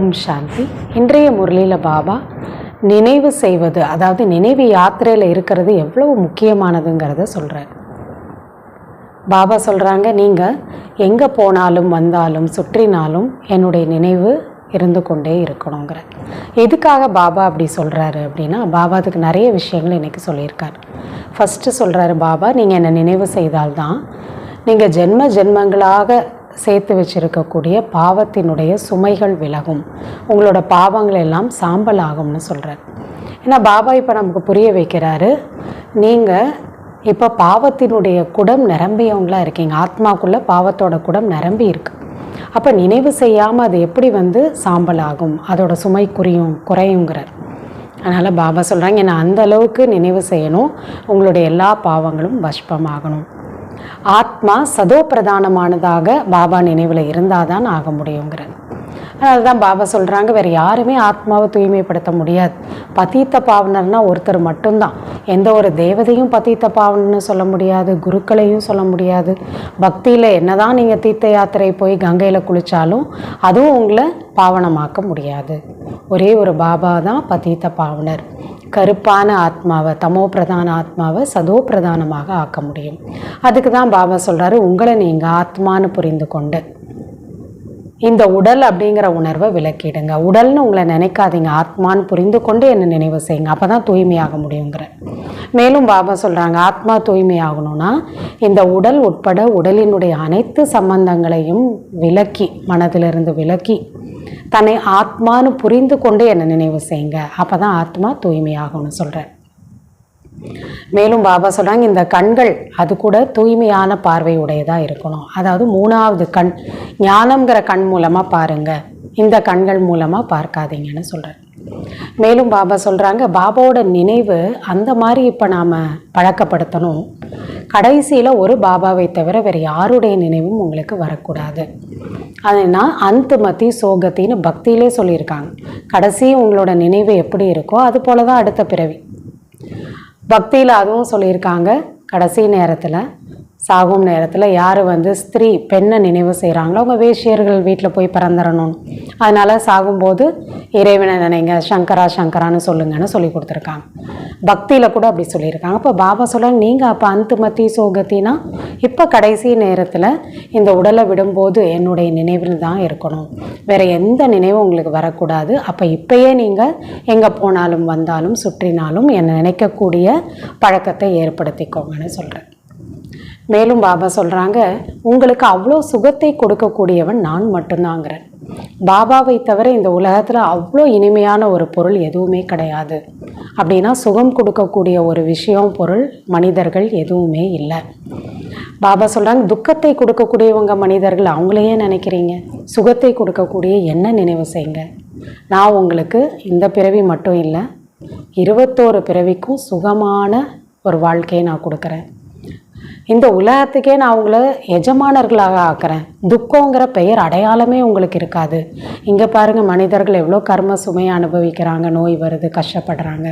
ஓம் சாந்தி. இன்றைய முரளியில் பாபா நினைவு செய்வது, அதாவது நினைவு யாத்திரையில் இருக்கிறது எவ்வளவு முக்கியமானதுங்கிறத சொல்கிறார். பாபா சொல்கிறாங்க, நீங்கள் எங்கே போனாலும் வந்தாலும் சுற்றினாலும் என்னுடைய நினைவு இருந்து கொண்டே இருக்கணுங்கிற. எதுக்காக பாபா அப்படி சொல்கிறாரு அப்படின்னா, பாபா அதுக்கு நிறைய விஷயங்கள் இன்றைக்கி சொல்லியிருக்கார். ஃபஸ்ட்டு சொல்கிறாரு பாபா, நீங்கள் என்னை நினைவு செய்தால்தான் நீங்கள் ஜென்ம ஜென்மங்களாக சேர்த்து வச்சுருக்கக்கூடிய பாவத்தினுடைய சுமைகள் விலகும், உங்களோட பாவங்கள் எல்லாம் சாம்பல் ஆகும்னு சொல்கிறார். ஏன்னா பாபா இப்போ நமக்கு புரிய வைக்கிறாரு, நீங்கள் இப்போ பாவத்தினுடைய குடம் நிரம்பியவங்களாக இருக்கீங்க. ஆத்மாக்குள்ளே பாவத்தோட குடம் நிரம்பி இருக்கு. அப்போ நினைவு செய்யாமல் அது எப்படி சாம்பல் ஆகும், அதோட சுமை குறையுங்கிறார். அதனால் பாபா சொல்கிறாங்க, நான் அந்த அளவுக்கு நினைவு செய்யணும், உங்களுடைய எல்லா பாவங்களும் பஷ்பமாகணும். ஆத்மா சதோ பிரதானமானதாக பாபா நினைவில் இருந்தால் தான் ஆக முடியுங்கிறார். அதனால தான் பாபா சொல்கிறாங்க, வேறு யாருமே ஆத்மாவை தூய்மைப்படுத்த முடியாது. பதீத்த பாவனர்னா ஒருத்தர் மட்டும்தான். எந்த ஒரு தேவதையும் பதீத்த பாவனர்னு சொல்ல முடியாது, குருக்களையும் சொல்ல முடியாது. பக்தியில் என்னதான் நீங்கள் தீர்த்த யாத்திரை போய் கங்கையில் குளித்தாலும் அதுவும் உங்களை பாவனமாக்க முடியாது. ஒரே ஒரு பாபா தான் பதீத்த பாவனர். கருப்பான ஆத்மாவை, தமோ பிரதான ஆத்மாவை சதோ பிரதானமாக ஆக்க முடியும். அதுக்கு தான் பாபா சொல்கிறாரு, உங்களை நீங்கள் ஆத்மானு புரிந்து கொண்டு இந்த உடல் அப்படிங்கிற உணர்வை விலக்கிடுங்க. உடல்னு உங்களை நினைக்காதீங்க, ஆத்மான்னு புரிந்து கொண்டு என்னை நினைவு செய்யுங்க, அப்போ தான் தூய்மையாக முடியுங்கிற. மேலும் பாபா சொல்கிறாங்க, ஆத்மா தூய்மையாகணும்னா இந்த உடல் உட்பட உடலினுடைய அனைத்து சம்பந்தங்களையும் விலக்கி, மனதிலிருந்து விலக்கி தன்னை ஆத்மானு புரிந்து கொண்டு என்னை நினைவு செய்யுங்க, அப்போ தான் ஆத்மா தூய்மையாகும்னு சொல்கிறேன். மேலும் பாபா சொல்கிறாங்க, இந்த கண்கள் அது கூட தூய்மையான பார்வை உடையதாக இருக்கணும். அதாவது மூணாவது கண், ஞானம்ங்கிற கண் மூலமாக பாருங்கள், இந்த கண்கள் மூலமாக பார்க்காதீங்கன்னு சொல்கிறார். மேலும் பாபா சொல்கிறாங்க, பாபாவோட நினைவு அந்த மாதிரி இப்போ நாம் பழக்கப்படுத்தணும். கடைசியில் ஒரு பாபாவை தவிர வேறு யாருடைய நினைவும் உங்களுக்கு வரக்கூடாது. அதுனா அந்தமதி சோகத்தின்னு பக்தியிலே சொல்லியிருக்காங்க. கடைசி உங்களோட நினைவு எப்படி இருக்கோ அது போல தான் அடுத்த பிறவி. பக்தியில் அதுவும் சொல்லியிருக்காங்க, கடைசி நேரத்தில், சாகும் நேரத்தில் யார் ஸ்திரீ பெண்ணை நினைவு செய்கிறாங்களோ அவங்க வேஷ்யர்கள் வீட்டில் போய் பிறந்துடணும். அதனால் சாகும்போது இறைவனை நினைங்க, சங்கரா சங்கரான்னு சொல்லுங்கன்னு சொல்லி கொடுத்துருக்காங்க. பக்தியில் கூட அப்படி சொல்லியிருக்காங்க. அப்போ பாபா சொல்கிறாங்க, நீங்கள் அப்போ அந்தமதி சோகத்தினா இப்போ கடைசி நேரத்தில் இந்த உடலை விடும்போது என்னுடைய நினைவில் தான் இருக்கணும், வேறு எந்த நினைவும் உங்களுக்கு வரக்கூடாது. அப்போ இப்போயே நீங்கள் எங்கே போனாலும் வந்தாலும் சுற்றினாலும் என்னை நினைக்கக்கூடிய பழக்கத்தை ஏற்படுத்திக்கோங்கன்னு சொல்கிறேன். மேலும் பாபா சொல்கிறாங்க, உங்களுக்கு அவ்வளோ சுகத்தை கொடுக்கக்கூடியவன் நான் மட்டும்தாங்கிறேன். பாபாவை தவிர இந்த உலகத்தில் அவ்வளோ இனிமையான ஒரு பொருள் எதுவுமே கிடையாது. அப்படின்னா சுகம் கொடுக்கக்கூடிய ஒரு விஷயம், பொருள், மனிதர்கள் எதுவுமே இல்லை. பாபா சொல்கிறாங்க, துக்கத்தை கொடுக்கக்கூடியவங்க மனிதர்கள், அவங்களையே நினைக்கிறீங்க. சுகத்தை கொடுக்கக்கூடிய என்ன நினைவு செய்யுங்க. நான் உங்களுக்கு இந்த பிறவி மட்டும் இல்லை, 21 பிறவிக்கும் சுகமான ஒரு வாழ்க்கையை நான் கொடுக்குறேன். இந்த உலகத்துக்கே நான் அவங்கள எஜமானர்களாக ஆக்குறேன். துக்கங்கிற பெயர் அடையாளமே உங்களுக்கு இருக்காது. இங்கே பாருங்கள், மனிதர்கள் எவ்வளோ கர்ம சுமையை அனுபவிக்கிறாங்க, நோய் வருது, கஷ்டப்படுறாங்க.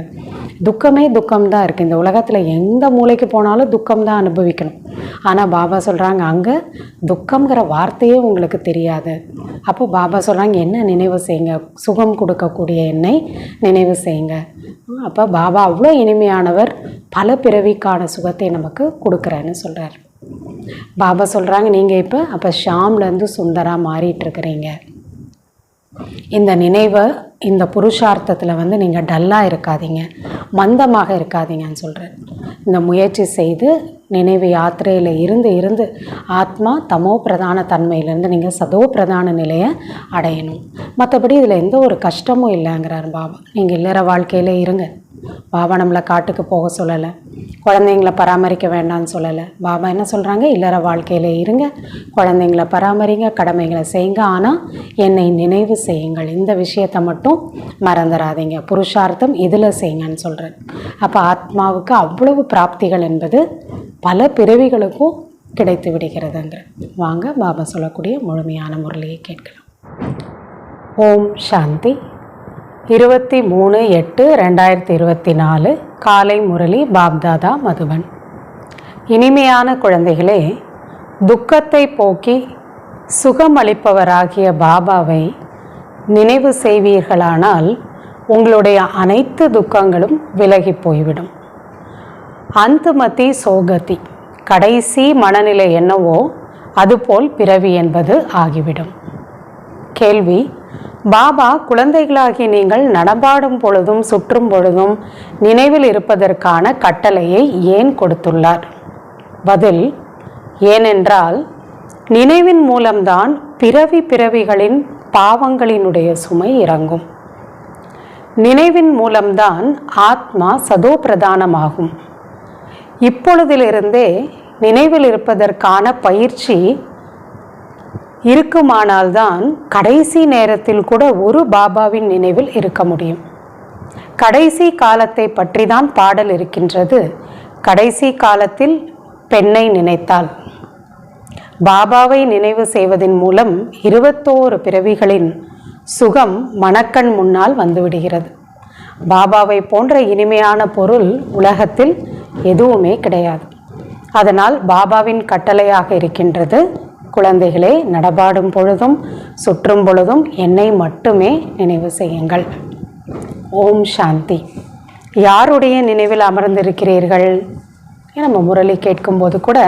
துக்கமே துக்கம்தான் இருக்குது. இந்த உலகத்தில் எந்த மூலைக்கு போனாலும் துக்கம்தான் அனுபவிக்கணும். ஆனால் பாபா சொல்கிறாங்க, அங்கே துக்கங்கிற வார்த்தையே உங்களுக்கு தெரியாது. அப்போ பாபா சொல்கிறாங்க, என்ன நினைவு செய்யுங்க, சுகம் கொடுக்கக்கூடிய என்னை நினைவு செய்யுங்க. அப்போ பாபா அவ்வளோ இனிமையானவர், பல பிறவிக்கான சுகத்தை நமக்கு கொடுக்குறேன்னு சொல்கிறார். பாபா சொல்கிறாங்க, நீங்கள் இப்போ அப்போ ஷாம்லேருந்து சுந்தரா மாறிட்டுருக்கிறீங்க. இந்த நினைவை, இந்த புருஷார்த்தத்தில் நீங்கள் டல்லாக இருக்காதீங்க, மந்தமாக இருக்காதீங்கன்னு சொல்கிறேன். இந்த முயற்சி செய்து நினைவு யாத்திரையில் இருந்து ஆத்மா தமோ பிரதான தன்மையிலேருந்து நீங்கள் சதோ பிரதான நிலையை அடையணும். மற்றபடி இதில் எந்த ஒரு கஷ்டமும் இல்லைங்கிறார் பாபா. நீங்கள் இல்லற வாழ்க்கையில் இருங்க. பாபா நம்மளை காட்டுக்கு போக சொல்லலை, குழந்தைங்கள பராமரிக்க வேண்டாம்னு சொல்லலை. பாபா என்ன சொல்கிறாங்க, இல்லற வாழ்க்கையில் இருங்க, குழந்தைங்கள பராமரிங்க, கடமைகளை செய்யுங்க, ஆனால் என்னை நினைவு செய்யுங்கள். இந்த விஷயத்தை மட்டும் மறந்துடாதீங்க, புருஷார்த்தம் இதில் செய்யுங்கன்னு சொல்கிறேன். அப்போ ஆத்மாவுக்கு அவ்வளவு பிராப்திகள் என்பது பல பிறவிகளுக்கும் கிடைத்து விடுகிறதுங்கிற. வாங்க பாபா சொல்லக்கூடிய முழுமையான முரளியை கேட்கலாம். ஓம் சாந்தி. 23/8/2024 காலை முரளி பாப்தாதா மதுவன். இனிமையான குழந்தைகளே, துக்கத்தை போக்கி சுகமளிப்பவராகிய பாபாவை நினைவு செய்வீர்களானால் உங்களுடைய அனைத்து துக்கங்களும் விலகி போய்விடும். அந்துமதி சோகதி, கடைசி மனநிலை என்னவோ அதுபோல் பிறவி என்பது ஆகிவிடும். கேள்வி: பாபா குழந்தைகளாகி நீங்கள் நடமாடும் பொழுதும் சுற்றும் பொழுதும் நினைவில் இருப்பதற்கான கட்டளையை ஏன் கொடுத்துள்ளார்? பதில்: ஏனென்றால் நினைவின் மூலம்தான் பிறவிகளின் பாவங்களினுடைய சுமை இறங்கும். நினைவின் மூலம்தான் ஆத்மா சதோ பிரதானமாகும். இப்பொழுதிலிருந்தே நினைவில் இருப்பதற்கான பயிற்சி இருக்குமானால்தான் கடைசி நேரத்தில் கூட ஒரு பாபாவின் நினைவில் இருக்க முடியும். கடைசி காலத்தை பற்றி தான் பாடல் இருக்கின்றது. கடைசி காலத்தில் பெண்ணை நினைத்தாள். பாபாவை நினைவு செய்வதன் மூலம் 21 பிறவிகளின் சுகம் மனக்கண் முன்னால் வந்துவிடுகிறது. பாபாவை போன்ற இனிமையான பொருள் உலகத்தில் எதுவுமே கிடையாது. அதனால் பாபாவின் கட்டளையாக இருக்கின்றது, குழந்தைகளே, நடமாடும் பொழுதும் சுற்றும் பொழுதும் என்னை மட்டுமே நினைவு செய்யுங்கள். ஓம் சாந்தி. யாருடைய நினைவில் அமர்ந்திருக்கிறீர்கள்? நம்ம முரளி கேட்கும்போது கூட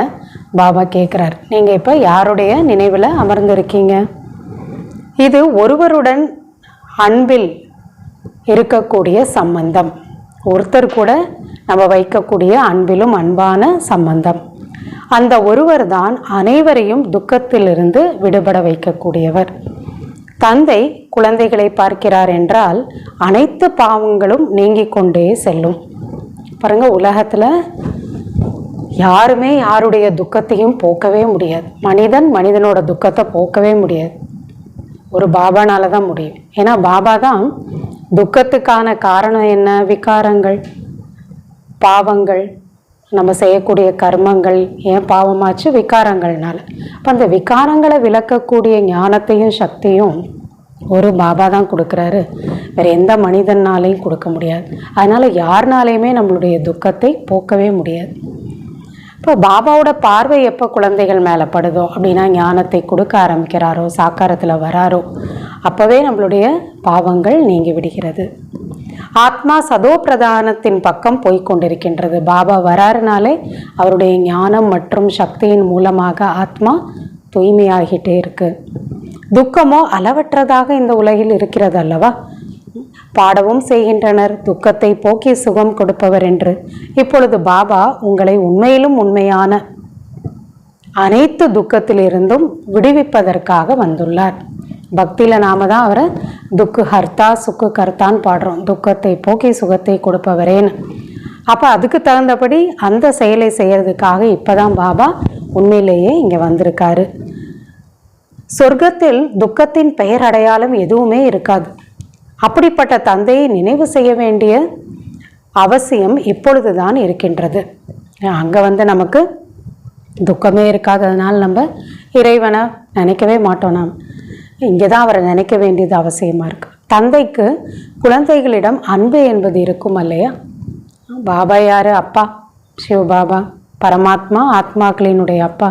பாபா கேட்குறார், நீங்கள் இப்போ யாருடைய நினைவில் அமர்ந்திருக்கீங்க? இது ஒருவருடன் அன்பில் இருக்கக்கூடிய சம்பந்தம். ஒருத்தர் கூட நம்ம வைக்கக்கூடிய அன்பிலும் அன்பான சம்பந்தம். அந்த ஒருவர் தான் அனைவரையும் துக்கத்திலிருந்து விடுபட வைக்கக்கூடியவர். தந்தை குழந்தைகளை பார்க்கிறார் என்றால் அனைத்து பாவங்களும் நீங்கி கொண்டே செல்லும். பாருங்க, உலகத்தில் யாருமே யாருடைய துக்கத்தையும் போக்கவே முடியாது. மனிதனோட துக்கத்தை போக்கவே முடியாது. ஒரு பாபானால தான் முடியும். ஏன்னா பாபா தான் துக்கத்துக்கான காரணம் என்ன? விகாரங்கள், பாவங்கள், நம்ம செய்யக்கூடிய கர்மங்கள். ஏன் பாவமாச்சு? விகாரங்கள்னால. அப்போ அந்த விகாரங்களை விளக்கக்கூடிய ஞானத்தையும் சக்தியும் ஒரு பாபா தான் கொடுக்குறாரு. வேறு எந்த மனிதனாலையும் கொடுக்க முடியாது. அதனால் யாருனாலையுமே நம்மளுடைய துக்கத்தை போக்கவே முடியாது. இப்போ பாபாவோட பார்வை எப்போ குழந்தைகள் மேலே படுதோ அப்படின்னா ஞானத்தை கொடுக்க ஆரம்பிக்கிறாரோ, சாக்காரத்தில் வராரோ, அப்போவே நம்மளுடைய பாவங்கள் நீங்கி விடுகிறது. ஆத்மா சதோ பிரதானத்தின் பக்கம் போய்கொண்டிருக்கின்றது. பாபா வராருனாலே அவருடைய ஞானம் மற்றும் சக்தியின் மூலமாக ஆத்மா தூய்மையாகிட்டே இருக்கு. துக்கமோ அளவற்றதாக இந்த உலகில் இருக்கிறது அல்லவா? பாடவும் செய்கின்றனர், துக்கத்தை போக்கி சுகம் கொடுப்பவர் என்று. இப்பொழுது பாபா உங்களை உண்மையிலும் உண்மையான அனைத்து துக்கத்திலிருந்தும் விடுவிப்பதற்காக வந்துள்ளார். பக்தியில் நாம தான் அவரை துக்கு ஹர்த்தா சுக்கு கர்த்தான்னு பாடுறோம். துக்கத்தை போக்கி சுகத்தை கொடுப்பவரேன்னு. அப்போ அதுக்கு தகுந்தபடி அந்த செயலை செய்யறதுக்காக இப்போதான் பாபா உண்மையிலேயே இங்கே வந்திருக்காரு. சொர்க்கத்தில் துக்கத்தின் பெயர் அடையாளம் எதுவுமே இருக்காது. அப்படிப்பட்ட தந்தையை நினைவு செய்ய வேண்டிய அவசியம் இப்பொழுதுதான் இருக்கின்றது. அங்கே நமக்கு துக்கமே இருக்காததுனால நம்ம இறைவனை நினைக்கவே மாட்டோம். நாம் இங்கே தான் அவரை நினைக்க வேண்டியது அவசியமாக இருக்குது. தந்தைக்கு குழந்தைகளிடம் அன்பு என்பது இருக்கும் இல்லையா? பாபா யார்? அப்பா சிவபாபா, பரமாத்மா, ஆத்மாக்களினுடைய அப்பா.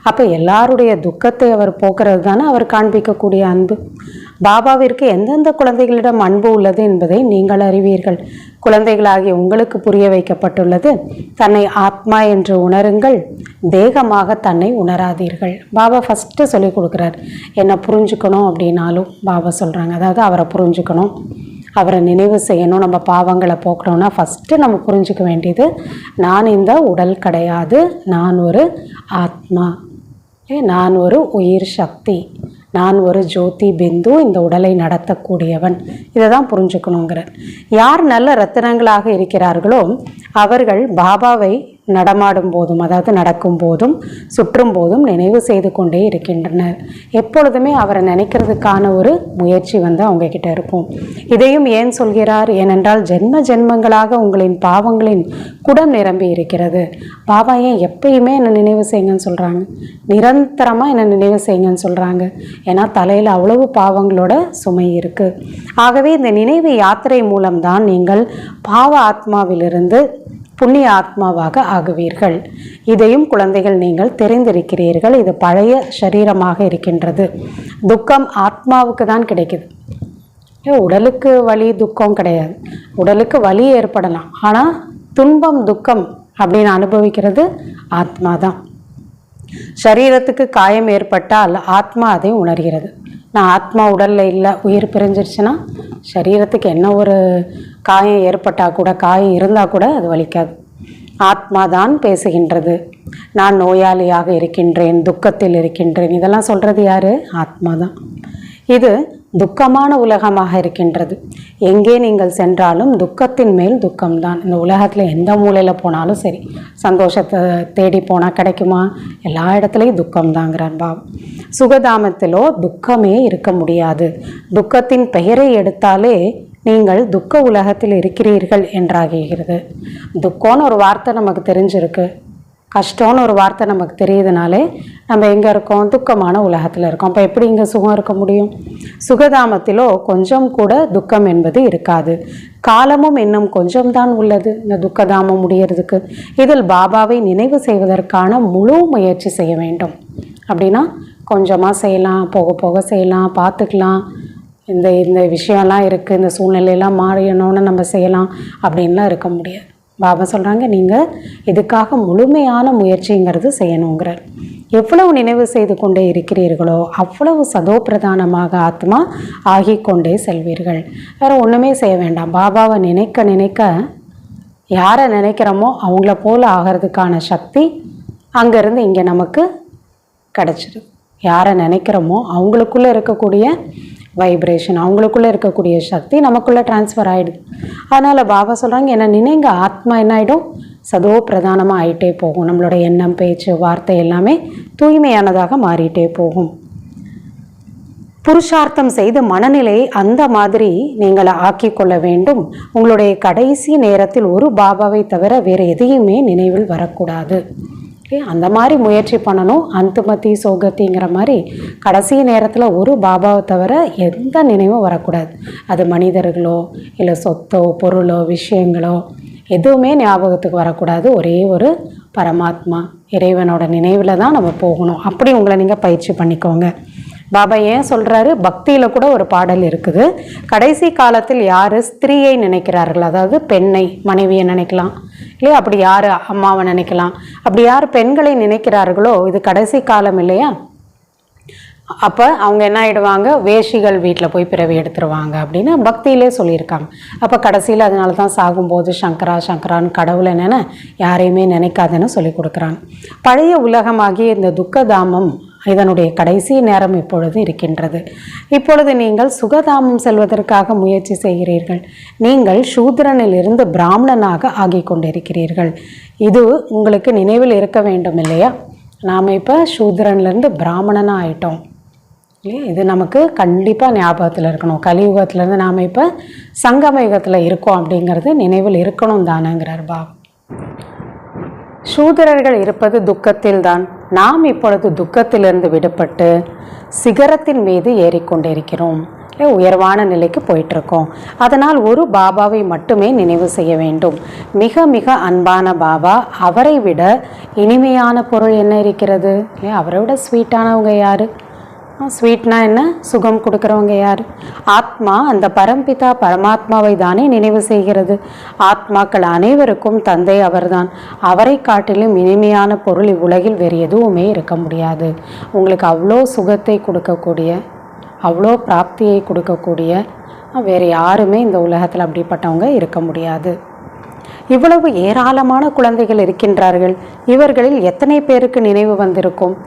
அப்போ எல்லாருடைய துக்கத்தை அவர் போக்குறது தானே அவர் காண்பிக்கக்கூடிய அன்பு. பாபாவிற்கு எந்தெந்த குழந்தைகளிடம் அன்பு உள்ளது என்பதை நீங்கள் அறிவீர்கள். குழந்தைகளாகிய உங்களுக்கு புரிய வைக்கப்பட்டுள்ளது, தன்னை ஆத்மா என்று உணருங்கள், தேகமாக தன்னை உணராதீர்கள். பாபா ஃபஸ்ட்டு சொல்லி கொடுக்குறார். என்னை புரிஞ்சுக்கணும் அப்படின்னாலும் பாபா சொல்கிறாங்க, அதாவது அவரை புரிஞ்சுக்கணும், அவரை நினைவு செய்யணும். நம்ம பாவங்களை போக்கணும்னா ஃபஸ்ட்டு நம்ம புரிஞ்சுக்க வேண்டியது, நான் இந்த உடல் கிடையாது, நான் ஒரு ஆத்மா, நான் ஒரு உயிர் சக்தி, நான் ஒரு ஜோதி பிந்து, இந்த உடலை நடத்தக்கூடியவன். இதை தான் புரிஞ்சுக்கணுங்கிறார். யார் நல்ல ரத்தினங்களாக இருக்கிறார்களோ அவர்கள் பாபாவை நடமாடும் போதும், அதாவது நடக்கும் போதும் சுற்றும் போதும் நினைவு செய்து கொண்டே இருக்கின்றனர். எப்பொழுதுமே அவரை நினைக்கிறதுக்கான ஒரு முயற்சி அவங்கக்கிட்ட இருக்கும். இதையும் ஏன் சொல்கிறார்? ஏனென்றால் ஜென்ம ஜென்மங்களாக உங்களின் பாவங்களின் குடம் நிரம்பி இருக்கிறது. பாபா ஏன் எப்பயுமே என்னை நினைவு செய்யுங்கன்னு சொல்கிறாங்க? நிரந்தரமாக என்னை நினைவு செய்யுங்கன்னு சொல்கிறாங்க. ஏன்னா தலையில் அவ்வளவு பாவங்களோட சுமை இருக்குது. ஆகவே இந்த நினைவு யாத்திரை மூலம்தான் நீங்கள் பாவ ஆத்மாவிலிருந்து புண்ணிய ஆத்மாவாக ஆகுவீர்கள். இதையும் குழந்தைகள் நீங்கள் தெரிந்திருக்கிறீர்கள். இது பழைய சரீரமாக இருக்கின்றது. துக்கம் ஆத்மாவுக்கு தான் கிடைக்குது. உடலுக்கு வலி துக்கம் கிடையாது. உடலுக்கு வலி ஏற்படலாம், ஆனால் துன்பம் துக்கம் அப்படின்னு அனுபவிக்கிறது ஆத்மா தான். சரீரத்துக்கு காயம் ஏற்பட்டால் ஆத்மா அதை உணர்கிறது. நான் ஆத்மா உடலில் இல்லை, உயிர் பிரிஞ்சிருச்சுன்னா சரீரத்துக்கு என்ன ஒரு காயம் ஏற்பட்டால் கூட, காயம் இருந்தால் கூட அது வலிக்காது. ஆத்மா தான் பேசுகின்றது. நான் நோயாளியாக இருக்கின்றேன், துக்கத்தில் இருக்கின்றேன், இதெல்லாம் சொல்கிறது யார்? ஆத்மா தான். இது துக்கமான உலகமாக இருக்கின்றது. எங்கே நீங்கள் சென்றாலும் துக்கத்தின் மேல் துக்கம்தான். இந்த உலகத்தில் எந்த மூலையில் போனாலும் சரி, சந்தோஷத்தை தேடி போனால் கிடைக்குமா? எல்லா இடத்துலையும் துக்கம்தாங்கிறார் பாபா. சுகதாமத்திலோ துக்கமே இருக்க முடியாது. துக்கத்தின் பெயரை எடுத்தாலே நீங்கள் துக்க உலகத்தில் இருக்கிறீர்கள் என்றாகிறது. துக்கம்னு ஒரு வார்த்தை நமக்கு தெரிஞ்சிருக்கு, கஷ்டம்னு ஒரு வார்த்தை நமக்கு தெரியுதுனாலே நம்ம எங்கே இருக்கோம்? துக்கமான உலகத்தில் இருக்கோம். அப்போ எப்படி இங்கே சுகம் இருக்க முடியும்? சுகதாமத்திலோ கொஞ்சம் கூட துக்கம் என்பது இருக்காது. காலமும் இன்னும் கொஞ்சம்தான் உள்ளது இந்த துக்கதாமம் முடியறதுக்கு. இதில் பாபாவை நினைவு செய்வதற்கான முழு முயற்சி செய்ய வேண்டும். அப்படின்னா கொஞ்சமாக செய்யலாம், போக போக செய்யலாம், பார்த்துக்கலாம். இந்த இந்த விஷயம்லாம் இருக்குது, இந்த சூழ்நிலையெல்லாம் மாறியணும்னு நம்ம செய்யலாம் அப்படின்லாம் இருக்க முடியாது. பாபா சொல்கிறாங்க, நீங்கள் இதுக்காக முழுமையான முயற்சிங்கிறது செய்யணுங்கிறார். எவ்வளவு நினைவு செய்து கொண்டே இருக்கிறீர்களோ அவ்வளவு சதோ பிரதானமாக ஆத்மா ஆகி கொண்டே செல்வீர்கள். வேறு ஒன்றுமே செய்ய வேண்டாம். பாபாவை நினைக்க நினைக்க யாரை நினைக்கிறோமோ அவங்கள போல் ஆகிறதுக்கான சக்தி அங்கேருந்து இங்கே நமக்கு கிடச்சிடும். யாரை நினைக்கிறோமோ அவங்களுக்குள்ளே இருக்கக்கூடிய வைப்ரேஷன், அவங்களுக்குள்ளே இருக்கக்கூடிய சக்தி நமக்குள்ளே டிரான்ஸ்ஃபர் ஆகிடுது. அதனால் பாபா சொல்கிறாங்க, என்ன நினைங்க, ஆத்மா என்ன ஆகிடும்? சதோ பிரதானமாக ஆகிட்டே போகும். நம்மளோட எண்ணம், பேச்சு, வார்த்தை எல்லாமே தூய்மையானதாக மாறிட்டே போகும். புருஷார்த்தம் செய்து மனநிலையை அந்த மாதிரி நீங்கள் ஆக்கி கொள்ள வேண்டும். உங்களுடைய கடைசி நேரத்தில் ஒரு பாபாவை தவிர வேறு எதையுமே நினைவில் வரக்கூடாது. அந்த மாதிரி முயற்சி பண்ணணும். அந்துமதி சோகத்திங்கிற மாதிரி கடைசி நேரத்தில் ஒரு பாபாவை தவிர எந்த நினைவும் வரக்கூடாது. அது மனிதர்களோ இல்லை சொத்தோ பொருளோ விஷயங்களோ எதுவுமே ஞாபகத்துக்கு வரக்கூடாது. ஒரே ஒரு பரமாத்மா இறைவனோட நினைவில் தான் நம்ம போகணும். அப்படி உங்களை நீங்கள் பயிற்சி பண்ணிக்கோங்க. பாபா ஏன் சொல்கிறாரு? பக்தியில் கூட ஒரு பாடல் இருக்குது. கடைசி காலத்தில் யார் ஸ்திரீயை நினைக்கிறார்கள், அதாவது பெண்ணை, மனைவியை நினைக்கலாம் இல்லையா, அப்படி யார் அம்மாவை நினைக்கலாம், அப்படி யார் பெண்களை நினைக்கிறார்களோ இது கடைசி காலம் இல்லையா, அப்போ அவங்க என்ன ஆகிடுவாங்க? வேஷிகள் வீட்டில் போய் பிறவி எடுத்துருவாங்க அப்படின்னு பக்தியிலே சொல்லியிருக்காங்க. அப்போ கடைசியில் அதனால தான் சாகும்போது சங்கரா சங்கரான்னு கடவுளை யாரையுமே நினைக்காதுன்னு சொல்லி கொடுக்குறாங்க. பழைய உலகமாகிய இந்த துக்கதாமம் இதனுடைய கடைசி நேரம் இப்பொழுது இருக்கின்றது. இப்பொழுது நீங்கள் சுகதாமம் செல்வதற்காக முயற்சி செய்கிறீர்கள். நீங்கள் சூத்திரனிலிருந்து பிராமணனாக ஆகி கொண்டிருக்கிறீர்கள். இது உங்களுக்கு நினைவில் இருக்க வேண்டும் இல்லையா? நாம் இப்போ சூத்திரன்லேருந்து பிராமணனாக ஆயிட்டோம் இல்லையா? இது நமக்கு கண்டிப்பாக ஞாபகத்தில் இருக்கணும். கலியுகத்திலேருந்து நாம் இப்போ சங்கம யுகத்தில் இருக்கோம் அப்படிங்கிறது நினைவில் இருக்கணும் தானேங்கிறார் பாபா. சூத்திரர்கள் இருப்பது துக்கத்தில் தான். நாம் இப்பொழுது துக்கத்திலிருந்து விடுபட்டு சிகரத்தின் மீது ஏறிக்கொண்டிருக்கிறோம், உயர்வான நிலைக்கு போயிட்டுருக்கோம். அதனால் ஒரு பாபாவை மட்டுமே நினைவு செய்ய வேண்டும். மிக மிக அன்பான பாபா. அவரை விட இனிமையான பொருள் என்ன இருக்கிறது? அவரை விட ஸ்வீட்டானவங்க யார்? ஸ்வீட்னா என்ன? சுகம் கொடுக்குறவங்க யார்? ஆத்மா அந்த பரம்பிதா பரமாத்மாவை தானே நினைவு செய்கிறது. ஆத்மாக்கள் அனைவருக்கும் தந்தை அவர்தான். அவரை காட்டிலும் இனிமையான பொருள் இவ்வுலகில் வேறு எதுவுமே இருக்க முடியாது. உங்களுக்கு அவ்வளோ சுகத்தை கொடுக்கக்கூடிய, அவ்வளோ பிராப்தியை கொடுக்கக்கூடிய வேறு யாருமே இந்த உலகத்தில் அப்படிப்பட்டவங்க இருக்க முடியாது. இவ்வளவு ஏராளமான குழந்தைகள் இருக்கின்றார்கள். இவர்களில் எத்தனை பேருக்கு நினைவு வந்திருக்கும்?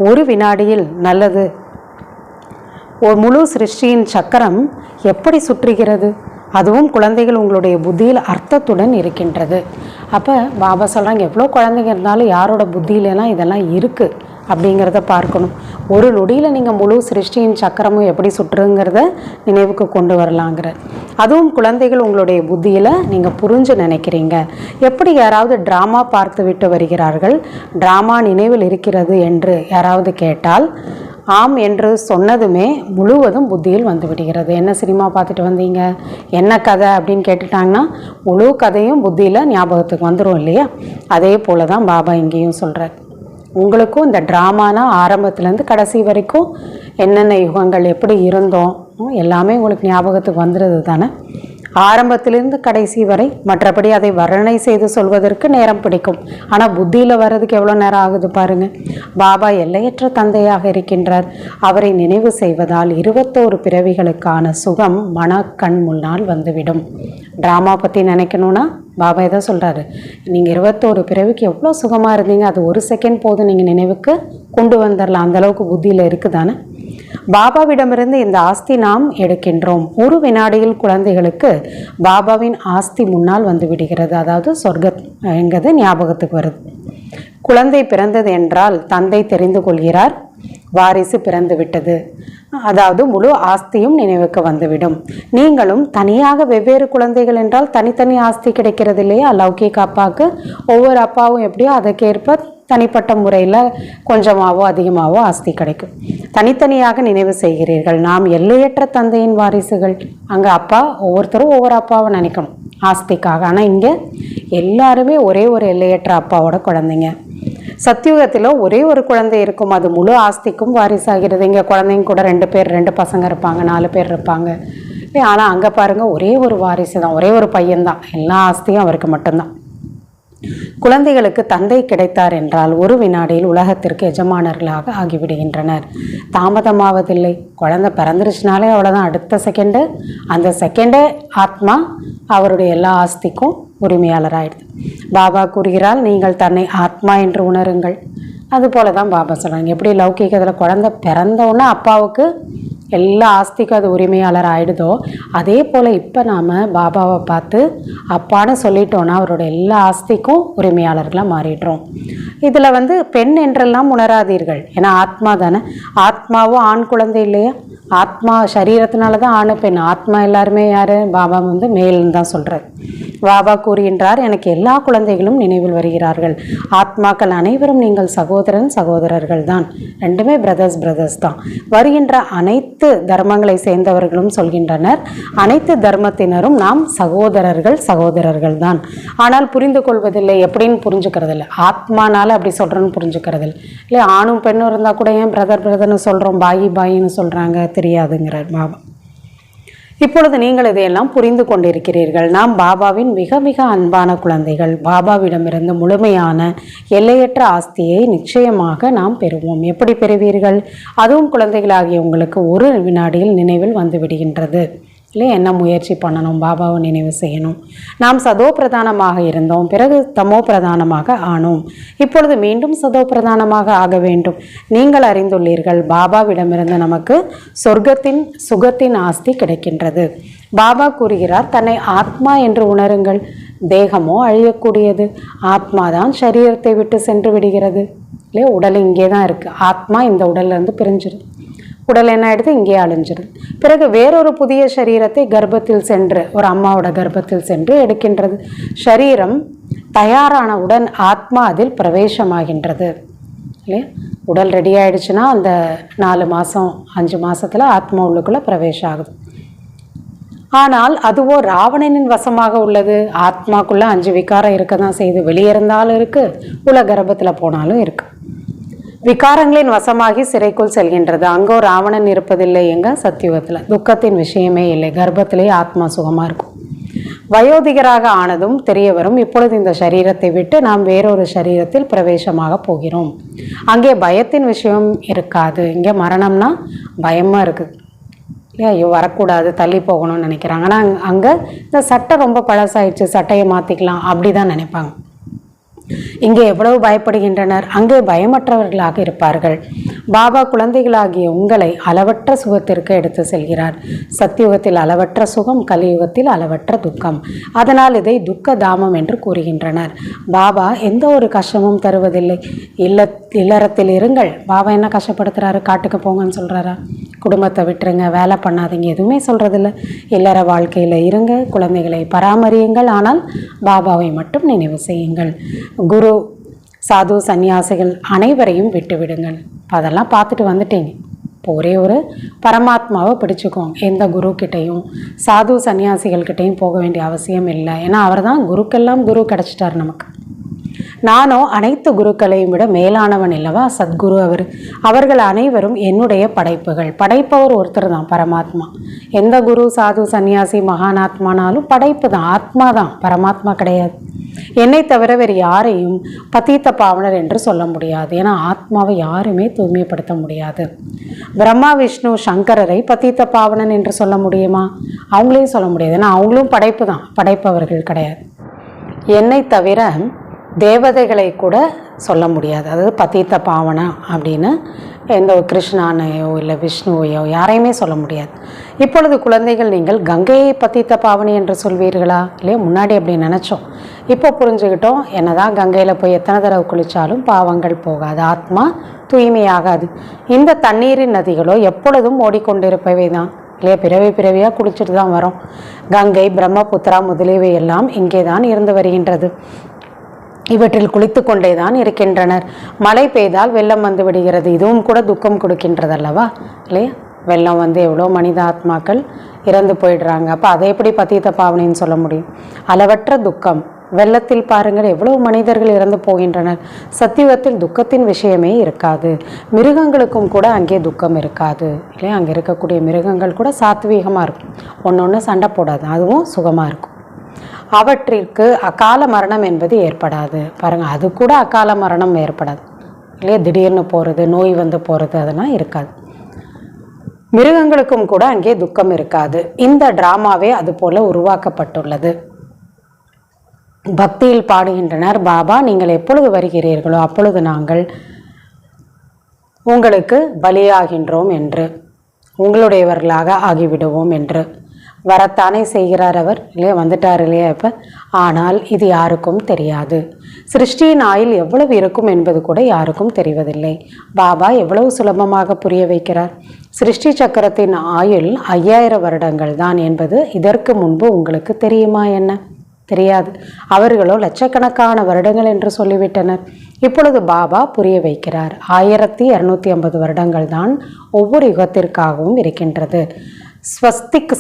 ஒரு வினாடியில் நல்லது, ஒரு முழு சிருஷ்டியின் சக்கரம் எப்படி சுற்றுகிறது? அதுவும் குழந்தைகள் உங்களுடைய புத்தியில் அர்த்தத்துடன் இருக்கின்றது. அப்போ பாபா சொல்கிறாங்க, எவ்வளோ குழந்தைங்க இருந்தாலும் யாரோட புத்தியிலலாம் இதெல்லாம் இருக்குது அப்படிங்கிறத பார்க்கணும். ஒரு நொடியில் நீங்கள் முழு சிருஷ்டியின் சக்கரமும் எப்படி சுற்றுங்கிறத நினைவுக்கு கொண்டு வரலாங்கிற. அதுவும் குழந்தைகள் உங்களுடைய புத்தியில் நீங்கள் புரிஞ்சு நினைக்கிறீங்க. எப்படி யாராவது ட்ராமா பார்த்து விட்டு வருகிறார்கள், ட்ராமா நினைவில் இருக்கிறது என்று யாராவது கேட்டால் ஆம் என்று சொன்னதுமே முழுவதும் புத்தியில் வந்து விடுகிறது. என்ன சினிமா பார்த்துட்டு வந்தீங்க, என்ன கதை அப்படின்னு கேட்டுட்டாங்கன்னா முழு கதையும் புத்தியில் ஞாபகத்துக்கு வந்துடும் இல்லையா? அதே போல தான் பாபா இங்கேயும் சொல்கிறார். உங்களுக்கும் இந்த ட்ராமானா ஆரம்பத்துலேருந்து கடைசி வரைக்கும் என்னென்ன யுகங்கள் எப்படி இருந்தோம், எல்லாமே உங்களுக்கு ஞாபகத்துக்கு வந்துடுது தானே. ஆரம்பத்திலிருந்து கடைசி வரை மற்றபடி அதை வர்ணனை செய்து சொல்வதற்கு நேரம் பிடிக்கும். ஆனால் புத்தியில் வர்றதுக்கு எவ்வளோ நேரம் ஆகுது பாருங்கள். பாபா எல்லையற்ற தந்தையாக இருக்கின்றார். அவரை நினைவு செய்வதால் 21 பிறவிகளுக்கான சுகம் மனக்கண் முன்னால் வந்துவிடும். ட்ராமா பற்றி நினைக்கணுன்னா பாபா எதை சொல்கிறாரு, நீங்கள் 21 பிறவிக்கு எவ்வளோ சுகமாக இருந்தீங்க, அது ஒரு செகண்ட் போது நீங்கள் நினைவுக்கு கொண்டு வந்துடலாம். அந்தளவுக்கு புத்தியில் இருக்குதானே. பாபாவிடமிருந்து இந்த ஆஸ்தி நாம் எடுக்கின்றோம். ஒரு வினாடியில் குழந்தைகளுக்கு பாபாவின் ஆஸ்தி முன்னால் வந்து விடுகிறது. அதாவது சொர்க்கங்கிறது ஞாபகத்துக்கு வருது. குழந்தை பிறந்தது என்றால் தந்தை தெரிந்து கொள்கிறார், வாரிசு பிறந்து விட்டது. அதாவது முழு ஆஸ்தியும் நினைவுக்கு வந்துவிடும். நீங்களும் தனியாக வெவ்வேறு குழந்தைகள் என்றால் தனித்தனி ஆஸ்தி கிடைக்கிறது இல்லையா. லௌகிக அப்பாவுக்கு ஒவ்வொரு அப்பாவும் எப்படியோ அதுக்கேற்ப தனிப்பட்ட முறையில் கொஞ்சமாவோ அதிகமாகவோ ஆஸ்தி கிடைக்கும். தனித்தனியாக நினைவு செய்கிறீர்கள். நாம் எல்லையற்ற தந்தையின் வாரிசுகள். அங்கே அப்பா ஒவ்வொருத்தரும் ஒவ்வொரு அப்பாவை நினைக்கணும் ஆஸ்திக்காக. ஆனால் இங்கே எல்லாருமே ஒரே ஒரு எல்லையற்ற அப்பாவோட குழந்தைங்க. சத்தியுகத்தில் ஒரே ஒரு குழந்தை இருக்கும், அது முழு ஆஸ்திக்கும் வாரிசாகிறது. இங்கே குழந்தைங்க கூட 2 பேர் 2 பசங்க இருப்பாங்க, 4 பேர் இருப்பாங்க. ஆனால் அங்கே பாருங்கள் ஒரே ஒரு வாரிசு தான், ஒரே ஒரு பையன்தான், எல்லா ஆஸ்தியும் அவருக்கு மட்டும்தான். குழந்தைகளுக்கு தந்தை கிடைத்தார் என்றால் ஒரு வினாடியில் உலகத்திற்கு எஜமானர்களாக ஆகிவிடுகின்றனர். தாமதமாவதில்லை. குழந்தை பிறந்துருச்சுனாலே அவ்வளோதான், அடுத்த செகண்டு அந்த செகண்டே ஆத்மா அவருடைய எல்லா ஆஸ்திக்கும் உரிமையாளராகிடுது. பாபா கூறுகிறால் நீங்கள் தன்னை ஆத்மா என்று உணருங்கள். அதுபோல தான் பாபா சொல்கிறாங்க. எப்படி லௌகிகத்தில் குழந்தை பிறந்தோன்னா அப்பாவுக்கு எல்லா ஆஸ்திக்கும் அது உரிமையாளர் ஆகிடுதோ, அதே போல் இப்போ நாம் பாபாவை பார்த்து அப்பான்னு சொல்லிட்டோன்னா அவரோட எல்லா ஆஸ்திக்கும் உரிமையாளர்களாக மாறிடுறோம். இதில் பெண் என்றெல்லாம் உணராதீர்கள். ஏன்னா ஆத்மா தானே. ஆத்மாவும் ஆண் குழந்தை இல்லையா. ஆத்மா சரீரத்தினால தான் ஆணு பெண். ஆத்மா எல்லாருமே யார், பாபா மேல்னு தான் சொல்கிறார். பாபா கூறுகின்றார், எனக்கு எல்லா குழந்தைகளும் நினைவில் வருகிறார்கள். ஆத்மாக்கள் அனைவரும் நீங்கள் சகோதரர்கள் தான். ரெண்டுமே பிரதர்ஸ் தான். வருகின்ற அனைத்து தர்மங்களை சேர்ந்தவர்களும் சொல்கின்றனர், அனைத்து தர்மத்தினரும் நாம் சகோதரர்கள் தான். ஆனால் புரிந்து கொள்வதில்லை. எப்படின்னு புரிஞ்சுக்கிறதில்லை. ஆத்மானால அப்படி சொல்கிறேன்னு புரிஞ்சுக்கிறதில்லை. இல்லை ஆணும் பெண்ணும் இருந்தால் கூட ஏன் பிரதர்னு சொல்கிறோம், பாயின்னு சொல்கிறாங்க, தெரியாதுங்கிறார் பாபா. இப்பொழுது நீங்கள் இதையெல்லாம் புரிந்து கொண்டிருக்கிறீர்கள். நாம் பாபாவின் மிக மிக அன்பான குழந்தைகள். பாபாவிடமிருந்து முழுமையான எல்லையற்ற ஆஸ்தியை நிச்சயமாக நாம் பெறுவோம். எப்படி பெறுவீர்கள்? அதுவும் குழந்தைகளாகிய உங்களுக்கு ஒரு வினாடியில் நினைவில் வந்து விடுகின்றது. இல்லை என்ன முயற்சி பண்ணணும், பாபாவை நினைவு செய்யணும். நாம் சதோ பிரதானமாக இருந்தோம், பிறகு தமோ பிரதானமாக ஆனோம். இப்பொழுது மீண்டும் சதோ பிரதானமாக ஆக வேண்டும். நீங்கள் அறிந்துள்ளீர்கள், பாபாவிடமிருந்து நமக்கு சுகத்தின் ஆஸ்தி கிடைக்கின்றது. பாபா கூறுகிறார், தன்னை ஆத்மா என்று உணருங்கள். தேகமோ அழியக்கூடியது, ஆத்மாதான் சரீரத்தை விட்டு சென்று விடுகிறது. இல்லையா, உடல் இங்கே தான் இருக்குது. ஆத்மா இந்த உடல்லேருந்து பிரிஞ்சிருது. உடல் என்ன ஆகிடுது, இங்கே அழிஞ்சிருது. பிறகு வேறொரு புதிய சரீரத்தை கர்ப்பத்தில் சென்று, ஒரு அம்மாவோட கர்ப்பத்தில் சென்று எடுக்கின்றது. சரீரம் தயாரானவுடன் ஆத்மா அதில் பிரவேசமாகின்றது. இல்லையா, உடல் ரெடி ஆகிடுச்சுன்னா அந்த 4 மாதம் 5 மாதத்தில் ஆத்மா உள்ளுக்குள்ளே பிரவேசம் ஆகுது. ஆனால் அதுவோ ராவணனின் வசமாக உள்ளது. ஆத்மாக்குள்ளே 5 விகாரம் இருக்க தான் செய்யுது. வெளியே இருந்தாலும் இருக்குது, உள்ள கர்ப்பத்தில் போனாலும் இருக்குது. விகாரங்களின் வசமாகி சிறைக்குள் செல்கின்றது. அங்கோ ராவணன் இருப்பதில்லை. எங்க சத்தியுகத்தில் துக்கத்தின் விஷயமே இல்லை. கர்ப்பத்திலேயே ஆத்மா சுகமாக இருக்கும். வயோதிகராக ஆனதும் தெரிய வரும், இப்பொழுது இந்த சரீரத்தை விட்டு நாம் வேறொரு சரீரத்தில் பிரவேசமாக போகிறோம். அங்கே பயத்தின் விஷயம் இருக்காது. இங்கே மரணம்னா பயமாக இருக்குது. இல்லையா, ஐயோ வரக்கூடாது, தள்ளி போகணும்னு நினைக்கிறாங்க. ஆனால் அங்கே இந்த சட்டை ரொம்ப பழசாயிடுச்சு, சட்டையை மாற்றிக்கலாம் அப்படி தான் நினைப்பாங்க. இங்கே எவ்வளவு பயப்படுகின்றனர், அங்கே பயமற்றவர்களாக இருப்பார்கள். பாபா குழந்தைகளாகிய உங்களை அளவற்ற சுகத்திற்கு எடுத்து செல்கிறார். சத்தியுகத்தில் அளவற்ற சுகம், கலியுகத்தில் அளவற்ற துக்கம். அதனால் இதை துக்க தாமம் என்று கூறுகின்றனர். பாபா எந்த ஒரு கஷ்டமும் தருவதில்லை. இல்லறத்தில் இருங்கள். பாபா என்ன கஷ்டப்படுத்துறாரு, காட்டுக்கு போங்கன்னு சொல்கிறாரா, குடும்பத்தை விட்டுருங்க, வேலை பண்ணாதீங்க, எதுவுமே சொல்கிறதில்ல. இல்லற வாழ்க்கையில் இருங்க, குழந்தைகளை பராமரியுங்கள், ஆனால் பாபாவை மட்டும் நினைவு செய்யுங்கள். குரு, சாது, சன்னியாசிகள் அனைவரையும் விட்டுவிடுங்கள். அதெல்லாம் பார்த்துட்டு வந்துட்டீங்க. இப்போ ஒரே ஒரு பரமாத்மாவை பிடிச்சிக்கோங்க. எந்த குருக்கிட்டையும் சாது சன்னியாசிகள்கிட்டையும் போக வேண்டிய அவசியம் இல்லை. ஏன்னா அவர் தான் குருக்கெல்லாம் குரு கிடச்சிட்டார் நமக்கு. நானோ அனைத்து குருக்களையும் விட மேலானவன் இல்லவா சத்குரு அவர்கள் அனைவரும் என்னுடைய படைப்புகள். படைப்பவர் ஒருத்தர் தான், பரமாத்மா. எந்த குரு, சாது, சன்னியாசி, மகானாத்மானாலும் படைப்பு தான், ஆத்மா தான், பரமாத்மா கிடையாது. என்னை தவிர வேறு யாரையும் பதீத்த பாவனர் என்று சொல்ல முடியாது. ஏன்னா ஆத்மாவை யாருமே தூய்மைப்படுத்த முடியாது. பிரம்மா, விஷ்ணு, சங்கரரை பதீத்த பாவனன் என்று சொல்ல முடியுமா? அவங்களையும் சொல்ல முடியாது. ஏன்னா அவங்களும் படைப்பு தான், படைப்பவர்கள் கிடையாது. என்னை தவிர தேவதைகளை கூட சொல்ல முடியாது. அதாவது பதீத்த பாவனா அப்படின்னு எந்த கிருஷ்ணானையோ இல்லை விஷ்ணுவையோ யாரையுமே சொல்ல முடியாது. இப்பொழுது குழந்தைகள், நீங்கள் கங்கையை பதீத்த பாவனி என்று சொல்வீர்களா? இல்லையா? முன்னாடி அப்படி நினச்சோம், இப்போ புரிஞ்சுக்கிட்டோம். என்னதான் கங்கையில் போய் எத்தனை தடவை குளித்தாலும் பாவங்கள் போகாது, ஆத்மா தூய்மையாகாது. இந்த தண்ணீரின் நதிகளோ எப்பொழுதும் ஓடிக்கொண்டிருப்பவை தான், இல்லையா? பிறவியாக குளிச்சுட்டு தான் வரோம். கங்கை, பிரம்மபுத்திரா முதலியவை எல்லாம் இங்கே தான் இருந்து வருகின்றது. இவற்றில் குளித்து கொண்டே தான் இருக்கின்றனர். மழை பெய்தால் வெள்ளம் வந்து விடுகிறது. இதுவும் கூட துக்கம் கொடுக்கின்றதல்லவா, இல்லையா? வெள்ளம் வந்து எவ்வளோ மனித ஆத்மாக்கள் இறந்து போயிடுறாங்க. அப்போ அதை எப்படி பதீத்த பாவனைன்னு சொல்ல முடியும்? அளவற்ற துக்கம். வெள்ளத்தில் பாருங்கள், எவ்வளவு மனிதர்கள் இறந்து போகின்றனர். சத்தியுகத்தில் துக்கத்தின் விஷயமே இருக்காது. மிருகங்களுக்கும் கூட அங்கே துக்கம் இருக்காது, இல்லையா? அங்கே இருக்கக்கூடிய மிருகங்கள் கூட சாத்வீகமாக இருக்கும், ஒன்று சண்டை போடாது, அதுவும் சுகமாக இருக்கும். அவற்றிற்கு அகால மரணம் என்பது ஏற்படாது. பாருங்கள், அது கூட அகால மரணம் ஏற்படாது, இல்லையா? திடீர்னு போகிறது, நோய் வந்து போகிறது, அதெல்லாம் இருக்காது. மிருகங்களுக்கும் கூட அங்கே துக்கம் இருக்காது. இந்த டிராமாவே அது போல உருவாக்கப்பட்டுள்ளது. பக்தியில் பாடுகின்றனர், பாபா நீங்கள் எப்பொழுது வருகிறீர்களோ அப்பொழுது நாங்கள் உங்களுக்கு பலியாகின்றோம் என்று, உங்களுடையவர்களாக ஆகிவிடுவோம் என்று. வரத்தானே செய்கிறார் அவர், இல்லையா? வந்துட்டார் இல்லையா இப்போ? ஆனால் இது யாருக்கும் தெரியாது. சிருஷ்டியின் ஆயுள் எவ்வளவு இருக்கும் என்பது கூட யாருக்கும் தெரிவதில்லை. பாபா எவ்வளவு சுலபமாக புரிய வைக்கிறார். சிருஷ்டி சக்கரத்தின் ஆயுள் 5000 வருடங்கள் தான் என்பது இதற்கு முன்பு உங்களுக்கு தெரியுமா? என்ன தெரியாது. அவர்களோ லட்சக்கணக்கான வருடங்கள் என்று சொல்லிவிட்டனர். இப்பொழுது பாபா புரிய வைக்கிறார். 1250 வருடங்கள் தான் ஒவ்வொரு யுகத்திற்காகவும் இருக்கின்றது. ஸ்வஸ்திக்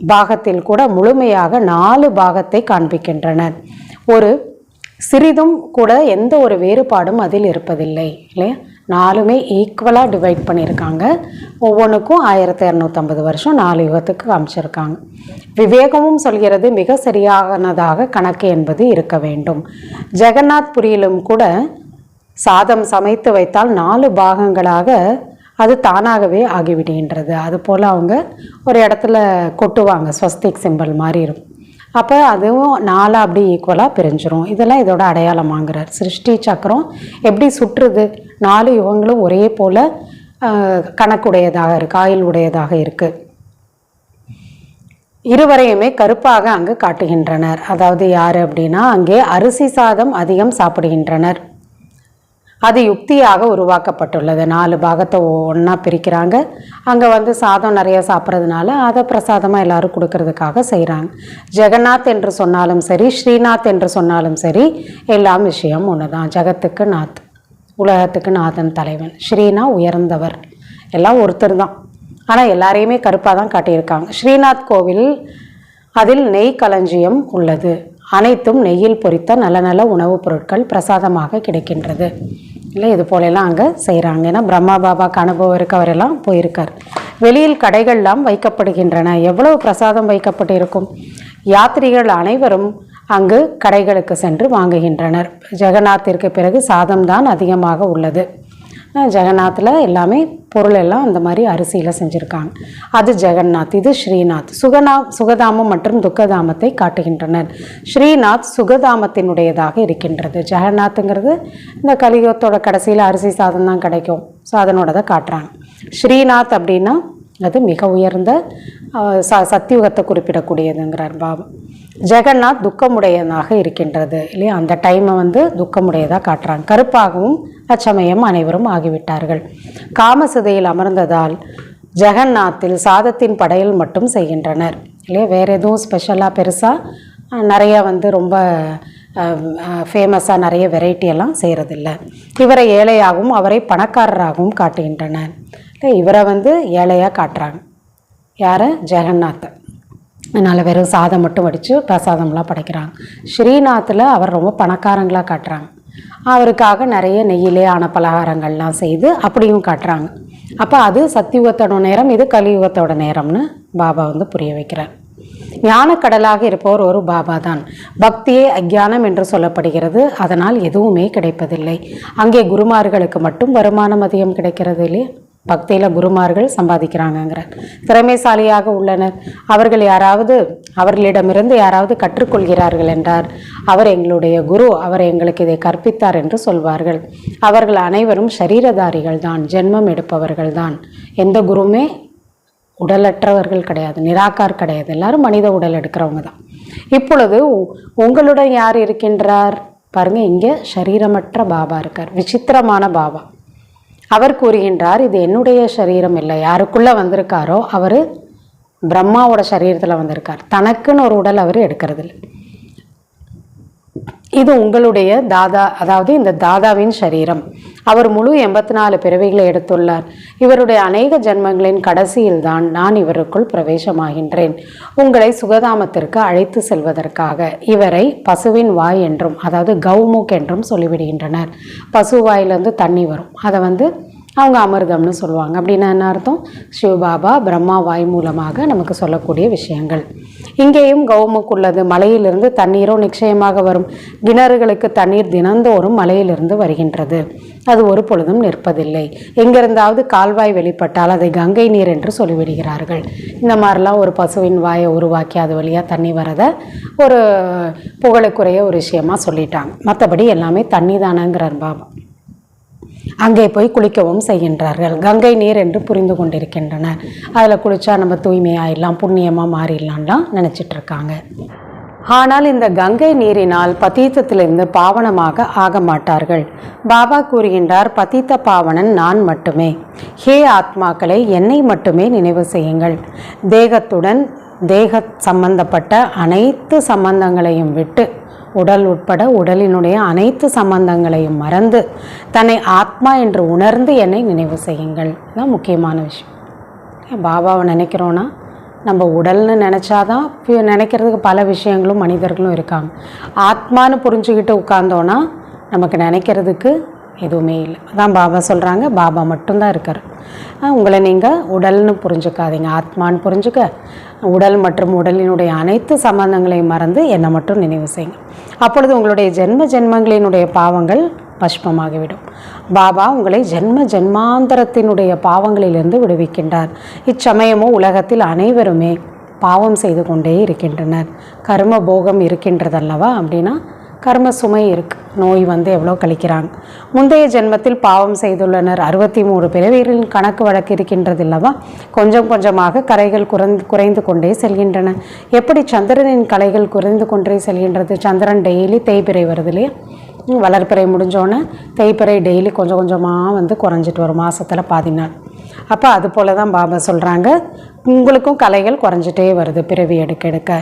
பாகத்தில் கூட முழுமையாக 4 பாகத்தை காண்பிக்கின்றனர். ஒரு சிறிதும் கூட எந்த ஒரு வேறுபாடும் அதில் இருப்பதில்லை, இல்லையா? 4மே ஈக்குவலாக டிவைட் பண்ணியிருக்காங்க. ஒவ்வொன்றுக்கும் 1250 வருஷம் 4 யுகத்துக்கு காமிச்சிருக்காங்க. விவேகமும் சொல்கிறது, மிக சரியானதாக கணக்கு என்பது இருக்க வேண்டும். ஜெகநாத் புரியிலும் கூட சாதம் சமைத்து வைத்தால் 4 பாகங்களாக அது தானாகவே ஆகிவிடுகின்றது. அதுபோல் அவங்க ஒரு இடத்துல கொட்டுவாங்க, ஸ்வஸ்திக் சிம்பிள் மாதிரி இருக்கும். அப்போ அதுவும் 4 அப்படி ஈக்குவலாக பிரிஞ்சிரும். இதெல்லாம் இதோட அடையாளமாகிறார். சிருஷ்டி சக்கரம் எப்படி சுற்றுது, 4 யுகங்களும் ஒரே போல் கணக்குடையதாக இருக்குது, ஆயுள் உடையதாக இருக்குது. இருவரையுமே கருப்பாக அங்கு காட்டுகின்றனர். அதாவது யார் அப்படின்னா, அங்கே அரிசி சாதம் அதிகம் சாப்பிடுகின்றனர். அது யுக்தியாக உருவாக்கப்பட்டுள்ளது. 4 பாகத்தை ஒன்றா பிரிக்கிறாங்க. அங்கே வந்து சாதம் நிறைய சாப்பிட்றதுனால அதை பிரசாதமாக எல்லோரும் கொடுக்கறதுக்காக செய்கிறாங்க. ஜெகநாத் என்று சொன்னாலும் சரி, ஸ்ரீநாத் என்று சொன்னாலும் சரி, எல்லாம் விஷயம் ஒன்று தான். ஜெகத்துக்கு நாத், உலகத்துக்கு நாதன், தலைவன். ஸ்ரீனா உயர்ந்தவர், எல்லாம் ஒருத்தர் தான். ஆனால் எல்லாரையுமே கருப்பாக தான் காட்டியிருக்காங்க. ஸ்ரீநாத் கோவில், அதில் நெய் களஞ்சியம் உள்ளது. அனைத்தும் நெய்யில் பொரித்த நல்ல நல்ல உணவுப் பொருட்கள் பிரசாதமாக கிடைக்கின்றது, இல்லை? இது போலெல்லாம் அங்கே செய்கிறாங்க. ஏன்னா பிரம்மா பாபாக்கு அனுபவம் இருக்க, அவரெல்லாம் போயிருக்கார். வெளியில் கடைகள்லாம் வைக்கப்படுகின்றன. எவ்வளவு பிரசாதம் வைக்கப்பட்டு இருக்கும். யாத்திரிகள் அனைவரும் அங்கு கடைகளுக்கு சென்று வாங்குகின்றனர். ஜெகநாத்திற்கு பிறகு சாதம்தான் அதிகமாக உள்ளது. ஜெகநாத்தில் எல்லாமே பொருள் எல்லாம் அந்த மாதிரி அரிசியில் செஞ்சுருக்காங்க. அது ஜெகநாத், இது ஸ்ரீநாத். சுகதாமம் மற்றும் துக்கதாமத்தை காட்டுகின்றனர். ஸ்ரீநாத் சுகதாமத்தினுடையதாக இருக்கின்றது. ஜெகநாத்துங்கிறது இந்த கலியுகத்தோட கடைசியில் அரிசி சாதம் தான் கிடைக்கும், ஸோ அதனோடதை காட்டுறாங்க. ஸ்ரீநாத் அப்படின்னா அது மிக உயர்ந்த சத்தியுகத்தை குறிப்பிடக்கூடியதுங்கிறார் பாபா. ஜெகநாத் துக்கமுடையதாக இருக்கின்றது, இல்லையா? அந்த டைமை வந்து துக்கமுடையதாக காட்டுறாங்க. கருப்பாகவும் அச்சமயம் அனைவரும் ஆகிவிட்டார்கள். காமசுதையில் அமர்ந்ததால் ஜெகநாத்தில் சாதத்தின் படையல் மட்டும் செய்கின்றனர், இல்லையா? வேறு எதுவும் ஸ்பெஷலாக பெருசாக நிறைய வந்து ரொம்ப ஃபேமஸாக நிறைய வெரைட்டியெல்லாம் செய்கிறதில்ல. இவரை ஏழையாகவும் அவரை பணக்காரராகவும் காட்டுகின்றனர். இவரை வந்து ஏழையாக காட்டுறாங்க. யாரை? ஜெகநாத்தை. அதனால் வெறும் சாதம் மட்டும் வடித்து பிரசாதம்லாம் படைக்கிறாங்க. ஸ்ரீநாத்தில் அவர் ரொம்ப பணக்காரங்களாக காட்டுறாங்க. அவருக்காக நிறைய நெய்யிலே ஆன பலகாரங்கள்லாம் செய்து அப்படியும் காட்டுறாங்க. அப்போ அது சத்தியுகத்தோட நேரம், இது கலியுகத்தோட நேரம்னு பாபா புரிய வைக்கிறார். ஞானக்கடலாக இருப்பவர் ஒரு பாபா தான். பக்தியே அஞ்ஞானம் என்று சொல்லப்படுகிறது. அதனால் எதுவுமே கிடைப்பதில்லை. அங்கே குருமார்களுக்கு மட்டும் வருமானம் அதிகம் கிடைக்கிறது இல்லையா? பக்தியில் குருமார்கள் சம்பாதிக்கிறாங்கங்கிற திறமைசாலியாக உள்ளனர். அவர்களிடமிருந்து யாராவது கற்றுக்கொள்கிறார்கள் என்றார், அவர் எங்களுடைய குரு, அவர் எங்களுக்கு இதை கற்பித்தார் என்று சொல்வார்கள். அவர்கள் அனைவரும் சரீரதாரிகள் தான், ஜென்மம் எடுப்பவர்கள் தான். எந்த குருவுமே உடலற்றவர்கள் கிடையாது, நிராகார் கிடையாது. எல்லாரும் மனித உடல் எடுக்கிறவங்க தான். இப்பொழுது உங்களுடன் யார் இருக்கின்றார் பாருங்க, இங்கே சரீரமற்ற பாபா இருக்கார், விசித்திரமான பாபா. அவர் கூறுகின்றார், இது என்னுடைய சரீரம் இல்லை. யாருக்குள்ளே வந்திருக்காரோ அவர் பிரம்மாவோட சரீரத்தில் வந்திருக்கார். தனக்குன்னு ஒரு உடல் அவர் எடுக்கிறதில்லை. இது உங்களுடைய தாதா, அதாவது இந்த தாதாவின் சரீரம். அவர் முழு 84 பிறவிகளை எடுத்துள்ளார். இவருடைய அநேக ஜென்மங்களின் கடைசியில் தான் நான் இவருக்குள் பிரவேசமாகின்றேன், உங்களை சுகதாமத்திற்கு அழைத்து செல்வதற்காக. இவரை பசுவின் வாய் என்றும், அதாவது கௌமுக் என்றும் சொல்லிவிடுகின்றனர். பசு வாயிலிருந்து தண்ணி வரும், அதை அவங்க அமிர்தம்னு சொல்லுவாங்க. அப்படின்னா என்ன அர்த்தம்? சிவபாபா பிரம்மா வாய் மூலமாக நமக்கு சொல்லக்கூடிய விஷயங்கள். இங்கேயும் கௌமுக் உள்ளது. மலையிலிருந்து தண்ணீரும் நிச்சயமாக வரும். கிணறுகளுக்கு தண்ணீர் தினந்தோறும் மலையிலிருந்து வருகின்றது. அது ஒரு பொழுதும் நிற்பதில்லை. எங்கிருந்தாவது கால்வாய் வெளிப்பட்டால் அதை கங்கை நீர் என்று சொல்லிவிடுகிறார்கள். இந்த மாதிரிலாம் ஒரு பசுவின் வாயை உருவாக்கி அது வழியாக தண்ணி வரதை ஒரு புகழுக்குறைய ஒரு விஷயமா சொல்லிட்டாங்க. மற்றபடி எல்லாமே தண்ணி தானங்கிறார் பாபா. அங்கே போய் குளிக்கவும் செய்கின்றார்கள். கங்கை நீர் என்று புரிந்து கொண்டிருக்கின்றனர். அதில் குளித்தா நம்ம தூய்மையாயிடலாம், புண்ணியமாக மாறிடலான்லாம் நினச்சிட்ருக்காங்க. ஆனால் இந்த கங்கை நீரினால் பதீத்தத்திலிருந்து பாவனமாக ஆக மாட்டார்கள். பாபா கூறுகின்றார், பதீத்த பாவனன் நான் மட்டுமே. ஹே ஆத்மாக்களை, என்னை மட்டுமே நினைவு செய்யுங்கள். தேகத்துடன் தேக சம்பந்தப்பட்ட அனைத்து சம்பந்தங்களையும் விட்டு, உடல் உட்பட உடலினுடைய அனைத்து சம்பந்தங்களையும் மறந்து தன்னை ஆத்மா என்று உணர்ந்து என்னை நினைவு செய்யுங்கள். இதுதான் முக்கியமான விஷயம். பாபாவை நினைக்கிறோன்னா நம்ம உடல்னு நினச்சாதான், நினைக்கிறதுக்கு பல விஷயங்களும் மனிதர்களும் இருக்காங்க. ஆத்மானு புரிஞ்சுக்கிட்டு உட்கார்ந்தோன்னா நமக்கு நினைக்கிறதுக்கு எதுவுமே இல்லை. அதான் பாபா சொல்கிறாங்க, பாபா மட்டும்தான் இருக்கார். உங்களை நீங்கள் உடல்னு புரிஞ்சுக்காதீங்க, ஆத்மான்னு புரிஞ்சுக்க. உடல் மற்றும் உடலினுடைய அனைத்து சம்பந்தங்களையும் மறந்து என்னை மட்டும் நினைவு செய்யுங்க. அப்பொழுது உங்களுடைய ஜென்மங்களினுடைய பாவங்கள் பஷ்பமாகிவிடும். பாபா உங்களை ஜென்மாந்தரத்தினுடைய பாவங்களிலிருந்து விடுவிக்கின்றார். இச்சமயமோ உலகத்தில் அனைவருமே பாவம் செய்து கொண்டே இருக்கின்றனர். கர்ம போகம் இருக்கின்றதல்லவா? அப்படின்னா கர்ம சுமை இருக்குது. நோய் எவ்வளோ கழிக்கிறாங்க. முந்தைய ஜென்மத்தில் பாவம் செய்துள்ளனர். 63 பிறவிகளின் கணக்கு வழக்கு இருக்கின்றது இல்லவா? கொஞ்சம் கொஞ்சமாக கரைகள் குறைந்து கொண்டே செல்கின்றன. எப்படி சந்திரனின் கலைகள் குறைந்து கொண்டே செல்கின்றது? சந்திரன் டெய்லி தேய்பிறை வருது இல்லையா? வளர்ப்பிறை முடிஞ்சோன்னே தேய்பிறை டெய்லி கொஞ்சம் கொஞ்சமாக குறைஞ்சிட்டு வரும், மாதத்தில் பாதி நாள். அப்போ அது போல தான் பாபா சொல்கிறாங்க, உங்களுக்கும் கலைகள் குறைஞ்சிட்டே வருது பிறவி எடுக்க எடுக்க.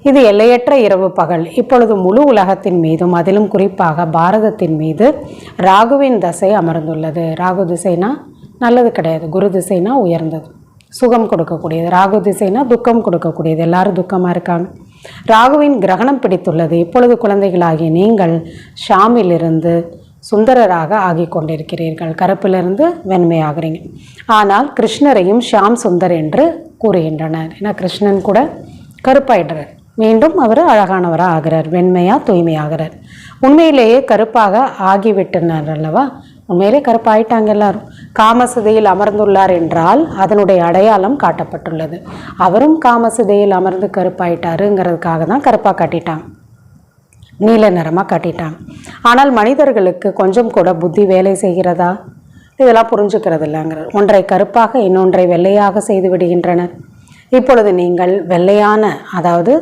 இது எல்லையற்ற இரவு பகல். இப்பொழுது முழு உலகத்தின் மீதும், அதிலும் குறிப்பாக பாரதத்தின் மீது ராகுவின் தசை அமர்ந்துள்ளது. ராகு திசைனா நல்லது கிடையாது, குரு திசைனா உயர்ந்தது, சுகம் கொடுக்கக்கூடியது. ராகு திசைனா துக்கம் கொடுக்கக்கூடியது. எல்லாரும் துக்கமாக இருக்காங்க. ராகுவின் கிரகணம் பிடித்துள்ளது. இப்பொழுது குழந்தைகளாகிய நீங்கள் ஷாமிலிருந்து சுந்தரராக ஆகி கொண்டிருக்கிறீர்கள். கருப்பிலிருந்து வெண்மையாகிறீங்க. ஆனால் கிருஷ்ணரையும் ஷாம் சுந்தர் என்று கூறுகின்றனர். ஏன்னா கிருஷ்ணன் கூட கருப்பாயிடுறார், மீண்டும் அவர் அழகானவராக ஆகிறார், வெண்மையாக தூய்மையாகிறார். உண்மையிலேயே கருப்பாக ஆகிவிட்டனர் அல்லவா? உண்மையிலே கருப்பாயிட்டாங்க எல்லாரும். காமசிதையில் அமர்ந்துள்ளார் என்றால் அதனுடைய அடையாளம் காட்டப்பட்டுள்ளது. அவரும் காமசிதையில் அமர்ந்து கருப்பாயிட்டாருங்கிறதுக்காக தான் கருப்பாக காட்டிட்டாங்க, நீல நிறமாக காட்டிட்டாங்க. ஆனால் மனிதர்களுக்கு கொஞ்சம் கூட புத்தி வேலை செய்கிறதா? இதெல்லாம் புரிஞ்சுக்கிறது இல்லைங்கிறார். ஒன்றை கருப்பாக இன்னொன்றை வெள்ளையாக செய்து விடுகின்றனர். இப்பொழுது நீங்கள் வெள்ளையான, அதாவது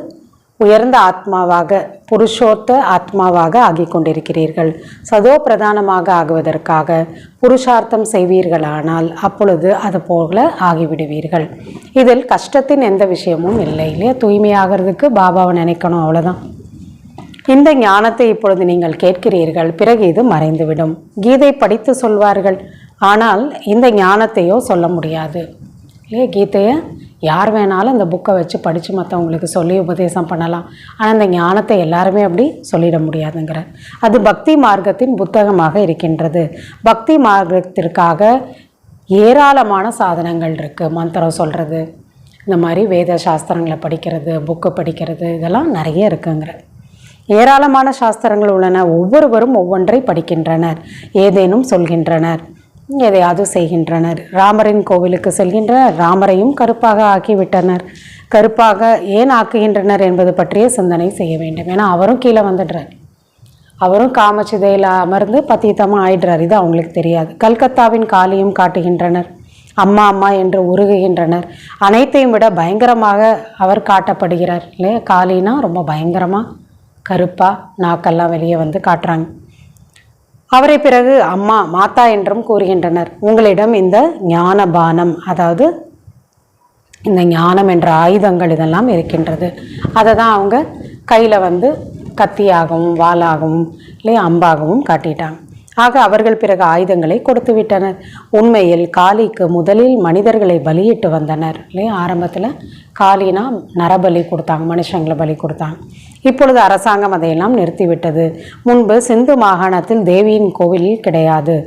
உயர்ந்த ஆத்மாவாக, புருஷோத்த ஆத்மாவாக ஆகி கொண்டிருக்கிறீர்கள். சதோ பிரதானமாக ஆகுவதற்காக புருஷார்த்தம் செய்வீர்களானால் அப்பொழுது அது போல ஆகிவிடுவீர்கள். இதில் கஷ்டத்தின் எந்த விஷயமும் இல்லை இல்லையா? தூய்மையாகிறதுக்கு பாபாவை நினைக்கணும், அவ்வளோதான். இந்த ஞானத்தை இப்பொழுது நீங்கள் கேட்கிறீர்கள், பிறகு இது மறைந்துவிடும். கீதை படித்து சொல்வார்கள், ஆனால் இந்த ஞானத்தையோ சொல்ல முடியாது இல்லையா? கீதையை யார் வேணாலும் இந்த புக்கை வச்சு படித்து மற்றவங்களுக்கு சொல்லி உபதேசம் பண்ணலாம். ஆனால் இந்த ஞானத்தை எல்லாருமே அப்படி சொல்லிட முடியாதுங்கிறார். அது பக்தி மார்க்கத்தின் புத்தகமாக இருக்கின்றது. பக்தி மார்க்கத்திற்காக ஏராளமான சாதனங்கள் இருக்குது. மந்திரம் சொல்கிறது, இந்த மாதிரி வேத சாஸ்திரங்களை படிக்கிறது, புக்கு படிக்கிறது, இதெல்லாம் நிறைய இருக்குங்கிற. ஏராளமான சாஸ்திரங்கள் உள்ளன. ஒவ்வொருவரும் ஒவ்வொன்றை படிக்கின்றனர், ஏதேனும் சொல்கின்றனர், எதையாவது செய்கின்றனர். ராமரின் கோவிலுக்கு செல்கின்றனர், ராமரையும் கருப்பாக ஆக்கிவிட்டனர். கருப்பாக ஏன் ஆக்குகின்றனர் என்பது பற்றிய சிந்தனை செய்ய வேண்டும். ஏன்னா அவரும் கீழே வந்துடுறார், அவரும் காமச்சிதையில் அமர்ந்து பத்தித்தமாக ஆயிடுறார். இது அவங்களுக்கு தெரியாது. கல்கத்தாவின் காளியும் காட்டுகின்றனர், அம்மா அம்மா என்று உருகுகின்றனர். அனைத்தையும் விட பயங்கரமாக அவர் காட்டப்படுகிறார் இல்லையா? காளினா ரொம்ப பயங்கரமாக கருப்பாக நாக்கெல்லாம் வெளியே வந்து காட்டுறாங்க. அவரை பிறகு அம்மா மாதா என்றும் கூறுகின்றனர். உங்களிடம் இந்த ஞானபானம், அதாவது இந்த ஞானம் என்ற ஆயுதங்கள் இதெல்லாம் இருக்கின்றது. அதை தான் அவங்க கையில் வந்து கத்தியாகவும் வாளாகவும் இல்லையா அம்பாகவும் காட்டிட்டாங்க. ஆக அவர்கள் பிறகு ஆயுதங்களை கொடுத்து விட்டனர். உண்மையில் காளிக்கு முதலில் மனிதர்களை பலியிட்டு வந்தனர் இல்லையா? ஆரம்பத்தில் காளினா நரபலி கொடுத்தாங்க, மனுஷங்களை பலி கொடுத்தாங்க. இப்பொழுது அரசாங்கம் அதையெல்லாம் நிறுத்திவிட்டது. முன்பு சிந்து மாகாணத்தில் தேவியின் கோவில் கிடையாது.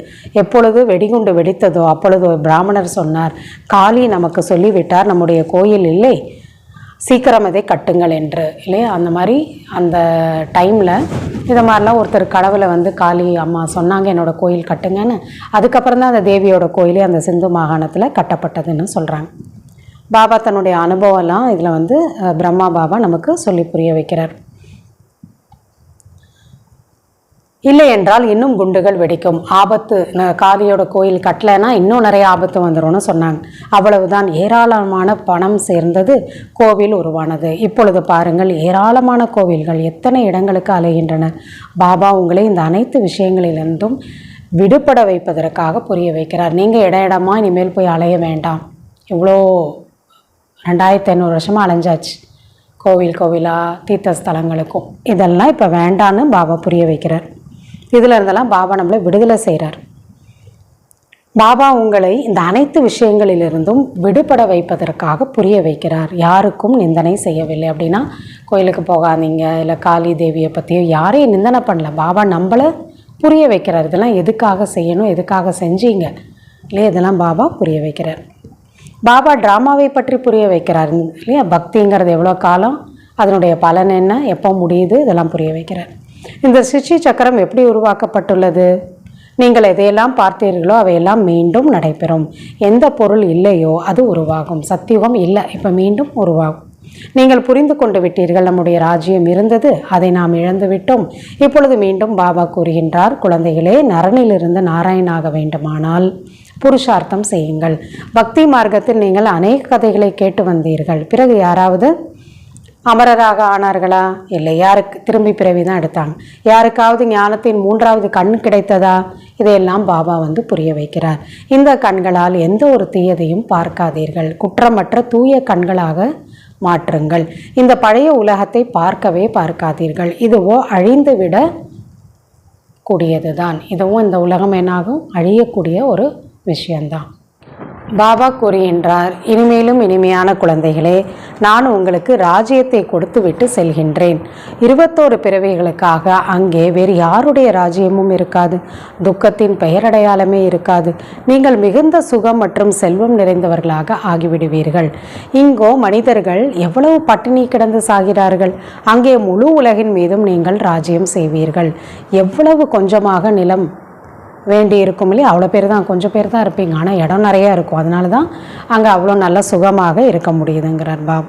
எப்பொழுது வெடிகுண்டு வெடித்ததோ அப்பொழுது ஒரு பிராமணர் சொன்னார், காளி நமக்கு சொல்லிவிட்டார் நம்முடைய கோயில் இல்லை, சீக்கிரம் இதை கட்டுங்கள் என்று இல்லையா? அந்த மாதிரி அந்த டைமில் இதை மாதிரிலாம் ஒருத்தர் கடவுளை வந்து காளி அம்மா சொன்னாங்க, என்னோடய கோயில் கட்டுங்கன்னு. அதுக்கப்புறம் தான் அந்த தேவியோட கோயிலே அந்த சிந்து மாகாணத்தில் கட்டப்பட்டதுன்னு சொல்கிறாங்க. பாபா தன்னுடைய அனுபவம்லாம் இதில் வந்து பிரம்மா பாபா நமக்கு சொல்லி புரிய வைக்கிறார். இல்லை என்றால் இன்னும் குண்டுகள் வெடிக்கும், ஆபத்து, காளியோட கோயில் கட்டலைன்னா இன்னும் நிறைய ஆபத்து வந்துடும்னு சொன்னாங்க. அவ்வளவுதான். ஏராளமான பணம் சேர்ந்தது, கோவில் உருவானது. இப்பொழுது பாருங்கள், ஏராளமான கோவில்கள் எத்தனை இடங்களுக்கு அலைகின்றன. பாபா உங்களை இந்த அனைத்து விஷயங்களிலிருந்தும் விடுபட வைப்பதற்காக புரிய வைக்கிறார். நீங்கள் இட இடமா இனிமேல் போய் அலைய வேண்டாம். இவ்வளோ 2500 வருஷமாக அலைஞ்சாச்சு, கோவில் கோவிலாக தீர்த்தஸ்தலங்களுக்கும். இதெல்லாம் இப்போ வேண்டான்னு பாபா புரிய வைக்கிறார். இதில் இருந்தெல்லாம் பாபா நம்மளை விடுதலை செய்கிறார். பாபா உங்களை இந்த அனைத்து விஷயங்களிலிருந்தும் விடுபட வைப்பதற்காக புரிய வைக்கிறார். யாருக்கும் நிந்தனை செய்யவில்லை. அப்படின்னா கோயிலுக்கு போகாதீங்க, இல்லை காளி தேவியை பற்றியோ யாரையும் நிந்தனை பண்ணல. பாபா நம்மளை புரிய வைக்கிறார். இதெல்லாம் எதுக்காக செய்யணும், எதுக்காக செஞ்சீங்க இல்லையா? இதெல்லாம் பாபா புரிய வைக்கிறார். பாபா ட்ராமாவை பற்றி புரிய வைக்கிறார் இல்லையா? பக்திங்கிறது எவ்வளோ காலம், அதனுடைய பலன் என்ன, எப்போ முடியுது, இதெல்லாம் புரிய வைக்கிறார். இந்த சிருஷ்டி சக்கரம் எப்படி உருவாக்கப்பட்டுள்ளது? நீங்கள் எதையெல்லாம் பார்த்தீர்களோ அவையெல்லாம் மீண்டும் நடைபெறும். எந்த பொருள் இல்லையோ அது உருவாகும். சத்தியுகம் இல்லை, இப்போ மீண்டும் உருவாகும். நீங்கள் புரிந்து கொண்டு விட்டீர்கள், நம்முடைய ராஜ்யம் இருந்தது, அதை நாம் இழந்து விட்டோம். இப்பொழுது மீண்டும் பாபா கூறுகின்றார், குழந்தைகளே, நரனிலிருந்து நாராயணாக வேண்டுமானால் புருஷார்த்தம் செய்யுங்கள். பக்தி மார்க்கத்தில் நீங்கள் அநேக கதைகளை கேட்டு வந்தீர்கள். பிறகு யாராவது அமரராக ஆனார்களா? இல்லை. யாருக்கு திரும்பி பிறவி தான் எடுத்தாங்க. யாருக்காவது ஞானத்தின் 3வது கண் கிடைத்ததா? இதையெல்லாம் பாபா வந்து புரிய வைக்கிறார். இந்த கண்களால் எந்த ஒரு தீயதையும் பார்க்காதீர்கள், குற்றமற்ற தூய கண்களாக மாற்றுங்கள். இந்த பழைய உலகத்தை பார்க்கவே பார்க்காதீர்கள். இதுவோ அழிந்து விட கூடியது தான். இதுவும் இந்த உலகம் என்னாகும், அழியக்கூடிய ஒரு விஷயந்தான். பாபா கூறுகின்றார், இனிமேலும் இனிமையான குழந்தைகளே, நான் உங்களுக்கு ராஜ்யத்தை கொடுத்து விட்டு செல்கின்றேன். 21 பிறவிகளுக்காக அங்கே வேறு யாருடைய ராஜ்யமும் இருக்காது. துக்கத்தின் பெயரடையாளமே இருக்காது. நீங்கள் மிகுந்த சுகம் மற்றும் செல்வம் நிறைந்தவர்களாக ஆகிவிடுவீர்கள். இங்கோ மனிதர்கள் எவ்வளவு பட்டினி கிடந்து சாகிறார்கள். அங்கே முழு உலகின் மீதும் நீங்கள் ராஜ்யம் செய்வீர்கள். எவ்வளவு கொஞ்சமாக நிலம் வேண்டி இருக்கும் இல்லையா? அவ்வளோ பேர் தான், கொஞ்சம் பேர் தான் இருப்பீங்க, ஆனால் இடம் நிறையா இருக்கும். அதனால தான் அங்கே அவ்வளோ நல்ல சுகமாக இருக்க முடியுதுங்கிறார் பாப்.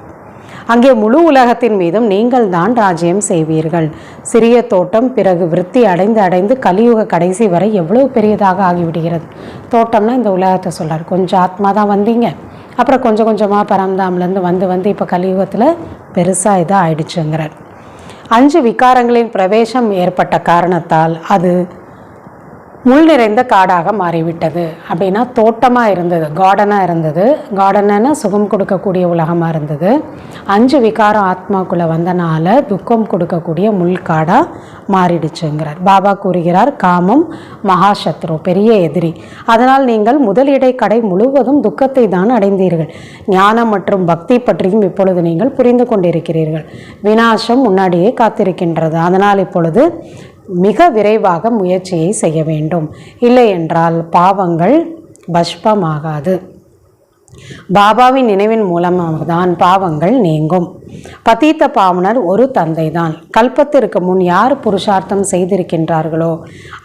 அங்கே முழு உலகத்தின் மீதும் நீங்கள் தான் ராஜ்யம் செய்வீர்கள். சிறிய தோட்டம் பிறகு விருத்தி அடைந்து அடைந்து கலியுக கடைசி வரை எவ்வளவு பெரியதாக ஆகிவிடுகிறது. தோட்டம்னா இந்த உலகத்தை சொல்கிறார். கொஞ்சம் ஆத்மா தான் வந்தீங்க, அப்புறம் கொஞ்சம் கொஞ்சமாக பரந்தாம்லேருந்து வந்து இப்போ கலியுகத்தில் பெருசாக இதாக ஆயிடுச்சுங்கிறார். 5 விகாரங்களின் பிரவேசம் ஏற்பட்ட காரணத்தால் அது முள் நிறைந்த காடாக மாறிவிட்டது. அப்படின்னா தோட்டமாக இருந்தது, கார்டனாக இருந்தது. கார்டனா சுகம் கொடுக்கக்கூடிய உலகமாக இருந்தது. 5 விகாரம் ஆத்மாக்குள்ளே வந்தனால துக்கம் கொடுக்கக்கூடிய முள் காடாக மாறிடுச்சுங்கிறார். பாபா கூறுகிறார், காமம் மகாசத்ரு, பெரிய எதிரி. அதனால் நீங்கள் முதலிடை கடை முழுவதும் துக்கத்தை தான் அடைந்தீர்கள். ஞானம் மற்றும் பக்தி பற்றியும் இப்பொழுது நீங்கள் புரிந்து கொண்டிருக்கிறீர்கள். விநாசம் முன்னாடியே காத்திருக்கின்றது. அதனால் இப்பொழுது மிக விரைவாக முயற்சியை செய்ய வேண்டும். இல்லை என்றால் பாவங்கள் பஷ்பமாகாது. பாபாவின் நினைவின் மூலமாக தான் பாவங்கள் நீங்கும். பதீத்த பாவனர் ஒரு தந்தை தான். கல்பத்திற்கு முன் யார் புருஷார்த்தம் செய்திருக்கின்றார்களோ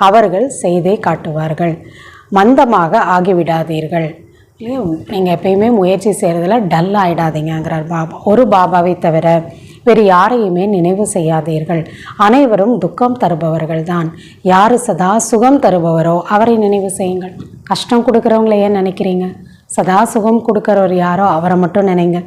அவர்கள் செய்தே காட்டுவார்கள். மந்தமாக ஆகிவிடாதீர்கள். நீங்கள் எப்பயுமே முயற்சி செய்கிறதுல டல் ஆகிடாதீங்கிறார் பாபா. ஒரு பாபாவை தவிர வேறு யாரையுமே நினைவு செய்யாதீர்கள். அனைவரும் துக்கம் தருபவர்கள் தான். யார் சதா சுகம் தருபவரோ அவரை நினைவு செய்யுங்கள். கஷ்டம் கொடுக்குறவங்கள ஏன் நினைக்கிறீங்க? சதா சுகம் கொடுக்குறவர் யாரோ அவரை மட்டும் நினைங்க.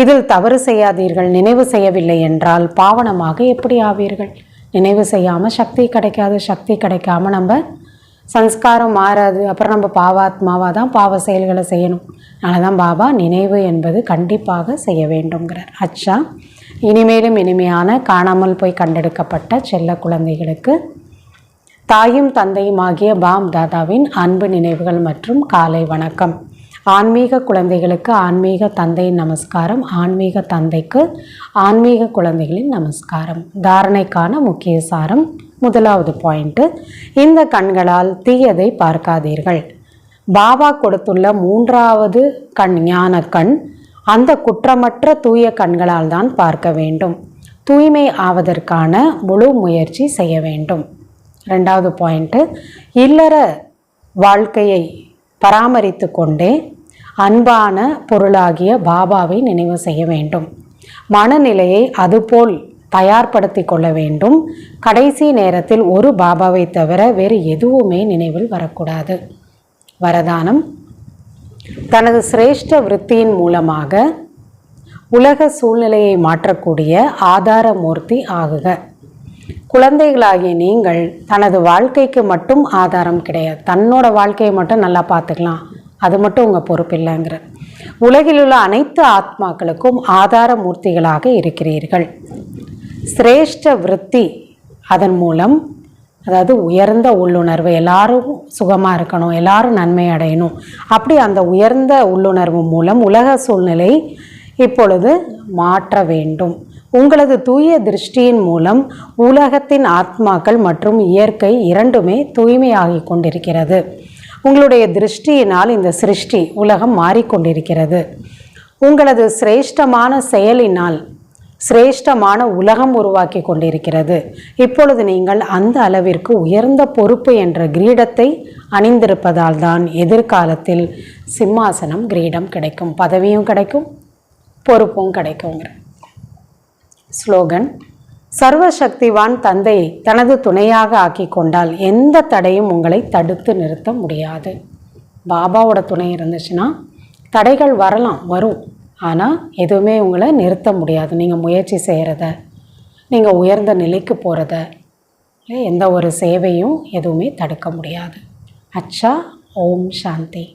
இதில் தவறு செய்யாதீர்கள். நினைவு செய்யவில்லை என்றால் பாவனமாக எப்படி ஆவீர்கள்? நினைவு செய்யாமல் சக்தி கிடைக்காது. சக்தி கிடைக்காம நம்ம சன்ஸ்காரம் மாறாது. அப்புறம் நம்ம பாவாத்மாவாக தான் பாவ செயல்களை செய்யணும். அதனால தான் பாபா நினைவு என்பது கண்டிப்பாக செய்ய வேண்டும்ங்கிறார். அச்சா, இனிமேலும் இனிமையான காணாமல் போய் கண்டெடுக்கப்பட்ட செல்ல குழந்தைகளுக்கு தாயும் தந்தையும் ஆகிய பாம் தாதாவின் அன்பு நினைவுகள் மற்றும் காலை வணக்கம். ஆன்மீக குழந்தைகளுக்கு ஆன்மீக தந்தையின் நமஸ்காரம். ஆன்மீக தந்தைக்கு ஆன்மீக குழந்தைகளின் நமஸ்காரம். தாரணைக்கான முக்கிய சாரம். முதலாவது பாயிண்ட்டு, இந்த கண்களால் தீயதை பார்க்காதீர்கள். பாபா கொடுத்துள்ள 3வது கண் ஞான கண். அந்த குற்றமற்ற தூய கண்களால் தான் பார்க்க வேண்டும். தூய்மை ஆவதற்கான முழு முயற்சி செய்ய வேண்டும். 2வது பாயிண்ட்டு, இல்லற வாழ்க்கையை பராமரித்து கொண்டே அன்பான பொருளாகிய பாபாவை நினைவு செய்ய வேண்டும். மனநிலையை அதுபோல் தயார்படுத்தி கொள்ள வேண்டும். கடைசி நேரத்தில் ஒரு பாபாவை தவிர வேறு எதுவுமே நினைவில் வரக்கூடாது. வரதானம், தனது சிரேஷ்ட விருத்தியின் மூலமாக உலக சூழ்நிலையை மாற்றக்கூடிய ஆதார மூர்த்தி ஆகுக. குழந்தைகளாகிய நீங்கள் தனது வாழ்க்கைக்கு மட்டும் ஆதாரம் கிடையாது. தன்னோட வாழ்க்கையை மட்டும் நல்லா பார்த்துக்கலாம், அது மட்டும் உங்கள் பொறுப்பு இல்லைங்கிற. உலகில் உள்ள அனைத்து ஆத்மாக்களுக்கும் ஆதார மூர்த்திகளாக இருக்கிறீர்கள். சிரேஷ்ட விருத்தி, அதன் மூலம் அதாவது உயர்ந்த உள்ளுணர்வு, எல்லாரும் சுகமாக இருக்கணும், எல்லாரும் நன்மை அடையணும். அப்படி அந்த உயர்ந்த உள்ளுணர்வு மூலம் உலக சூழ்நிலை இப்பொழுது மாற்ற வேண்டும். உங்களது தூய திருஷ்டியின் மூலம் உலகத்தின் ஆத்மாக்கள் மற்றும் இயற்கை இரண்டுமே தூய்மையாகி கொண்டிருக்கிறது. உங்களுடைய திருஷ்டியினால் இந்த சிருஷ்டி உலகம் மாறிக்கொண்டிருக்கிறது. உங்களது சிரேஷ்டமான செயலினால் சிரேஷ்டமான உலகம் உருவாக்கி கொண்டிருக்கிறது. இப்பொழுது நீங்கள் அந்த அளவிற்கு உயர்ந்த பொறுப்பு என்ற கிரீடத்தை அணிந்திருப்பதால் தான் எதிர்காலத்தில் சிம்மாசனம், கிரீடம் கிடைக்கும், பதவியும் கிடைக்கும், பொறுப்பும் கிடைக்குங்கிற ஸ்லோகன். சர்வசக்திவான் தந்தை தனது துணையாக ஆக்கி கொண்டால் எந்த தடையும் உங்களை தடுத்து நிறுத்த முடியாது. பாபாவோட துணை இருந்துச்சுன்னா தடைகள் வரலாம், வரும், ஆனால் எதுவுமே உங்களை நிறுத்த முடியாது. நீங்கள் முயற்சி செய்கிறத, நீங்கள் உயர்ந்த நிலைக்கு போகிறத, எந்த ஒரு சேவையும் எதுவுமே தடுக்க முடியாது. அச்சா, ஓம் சாந்தி.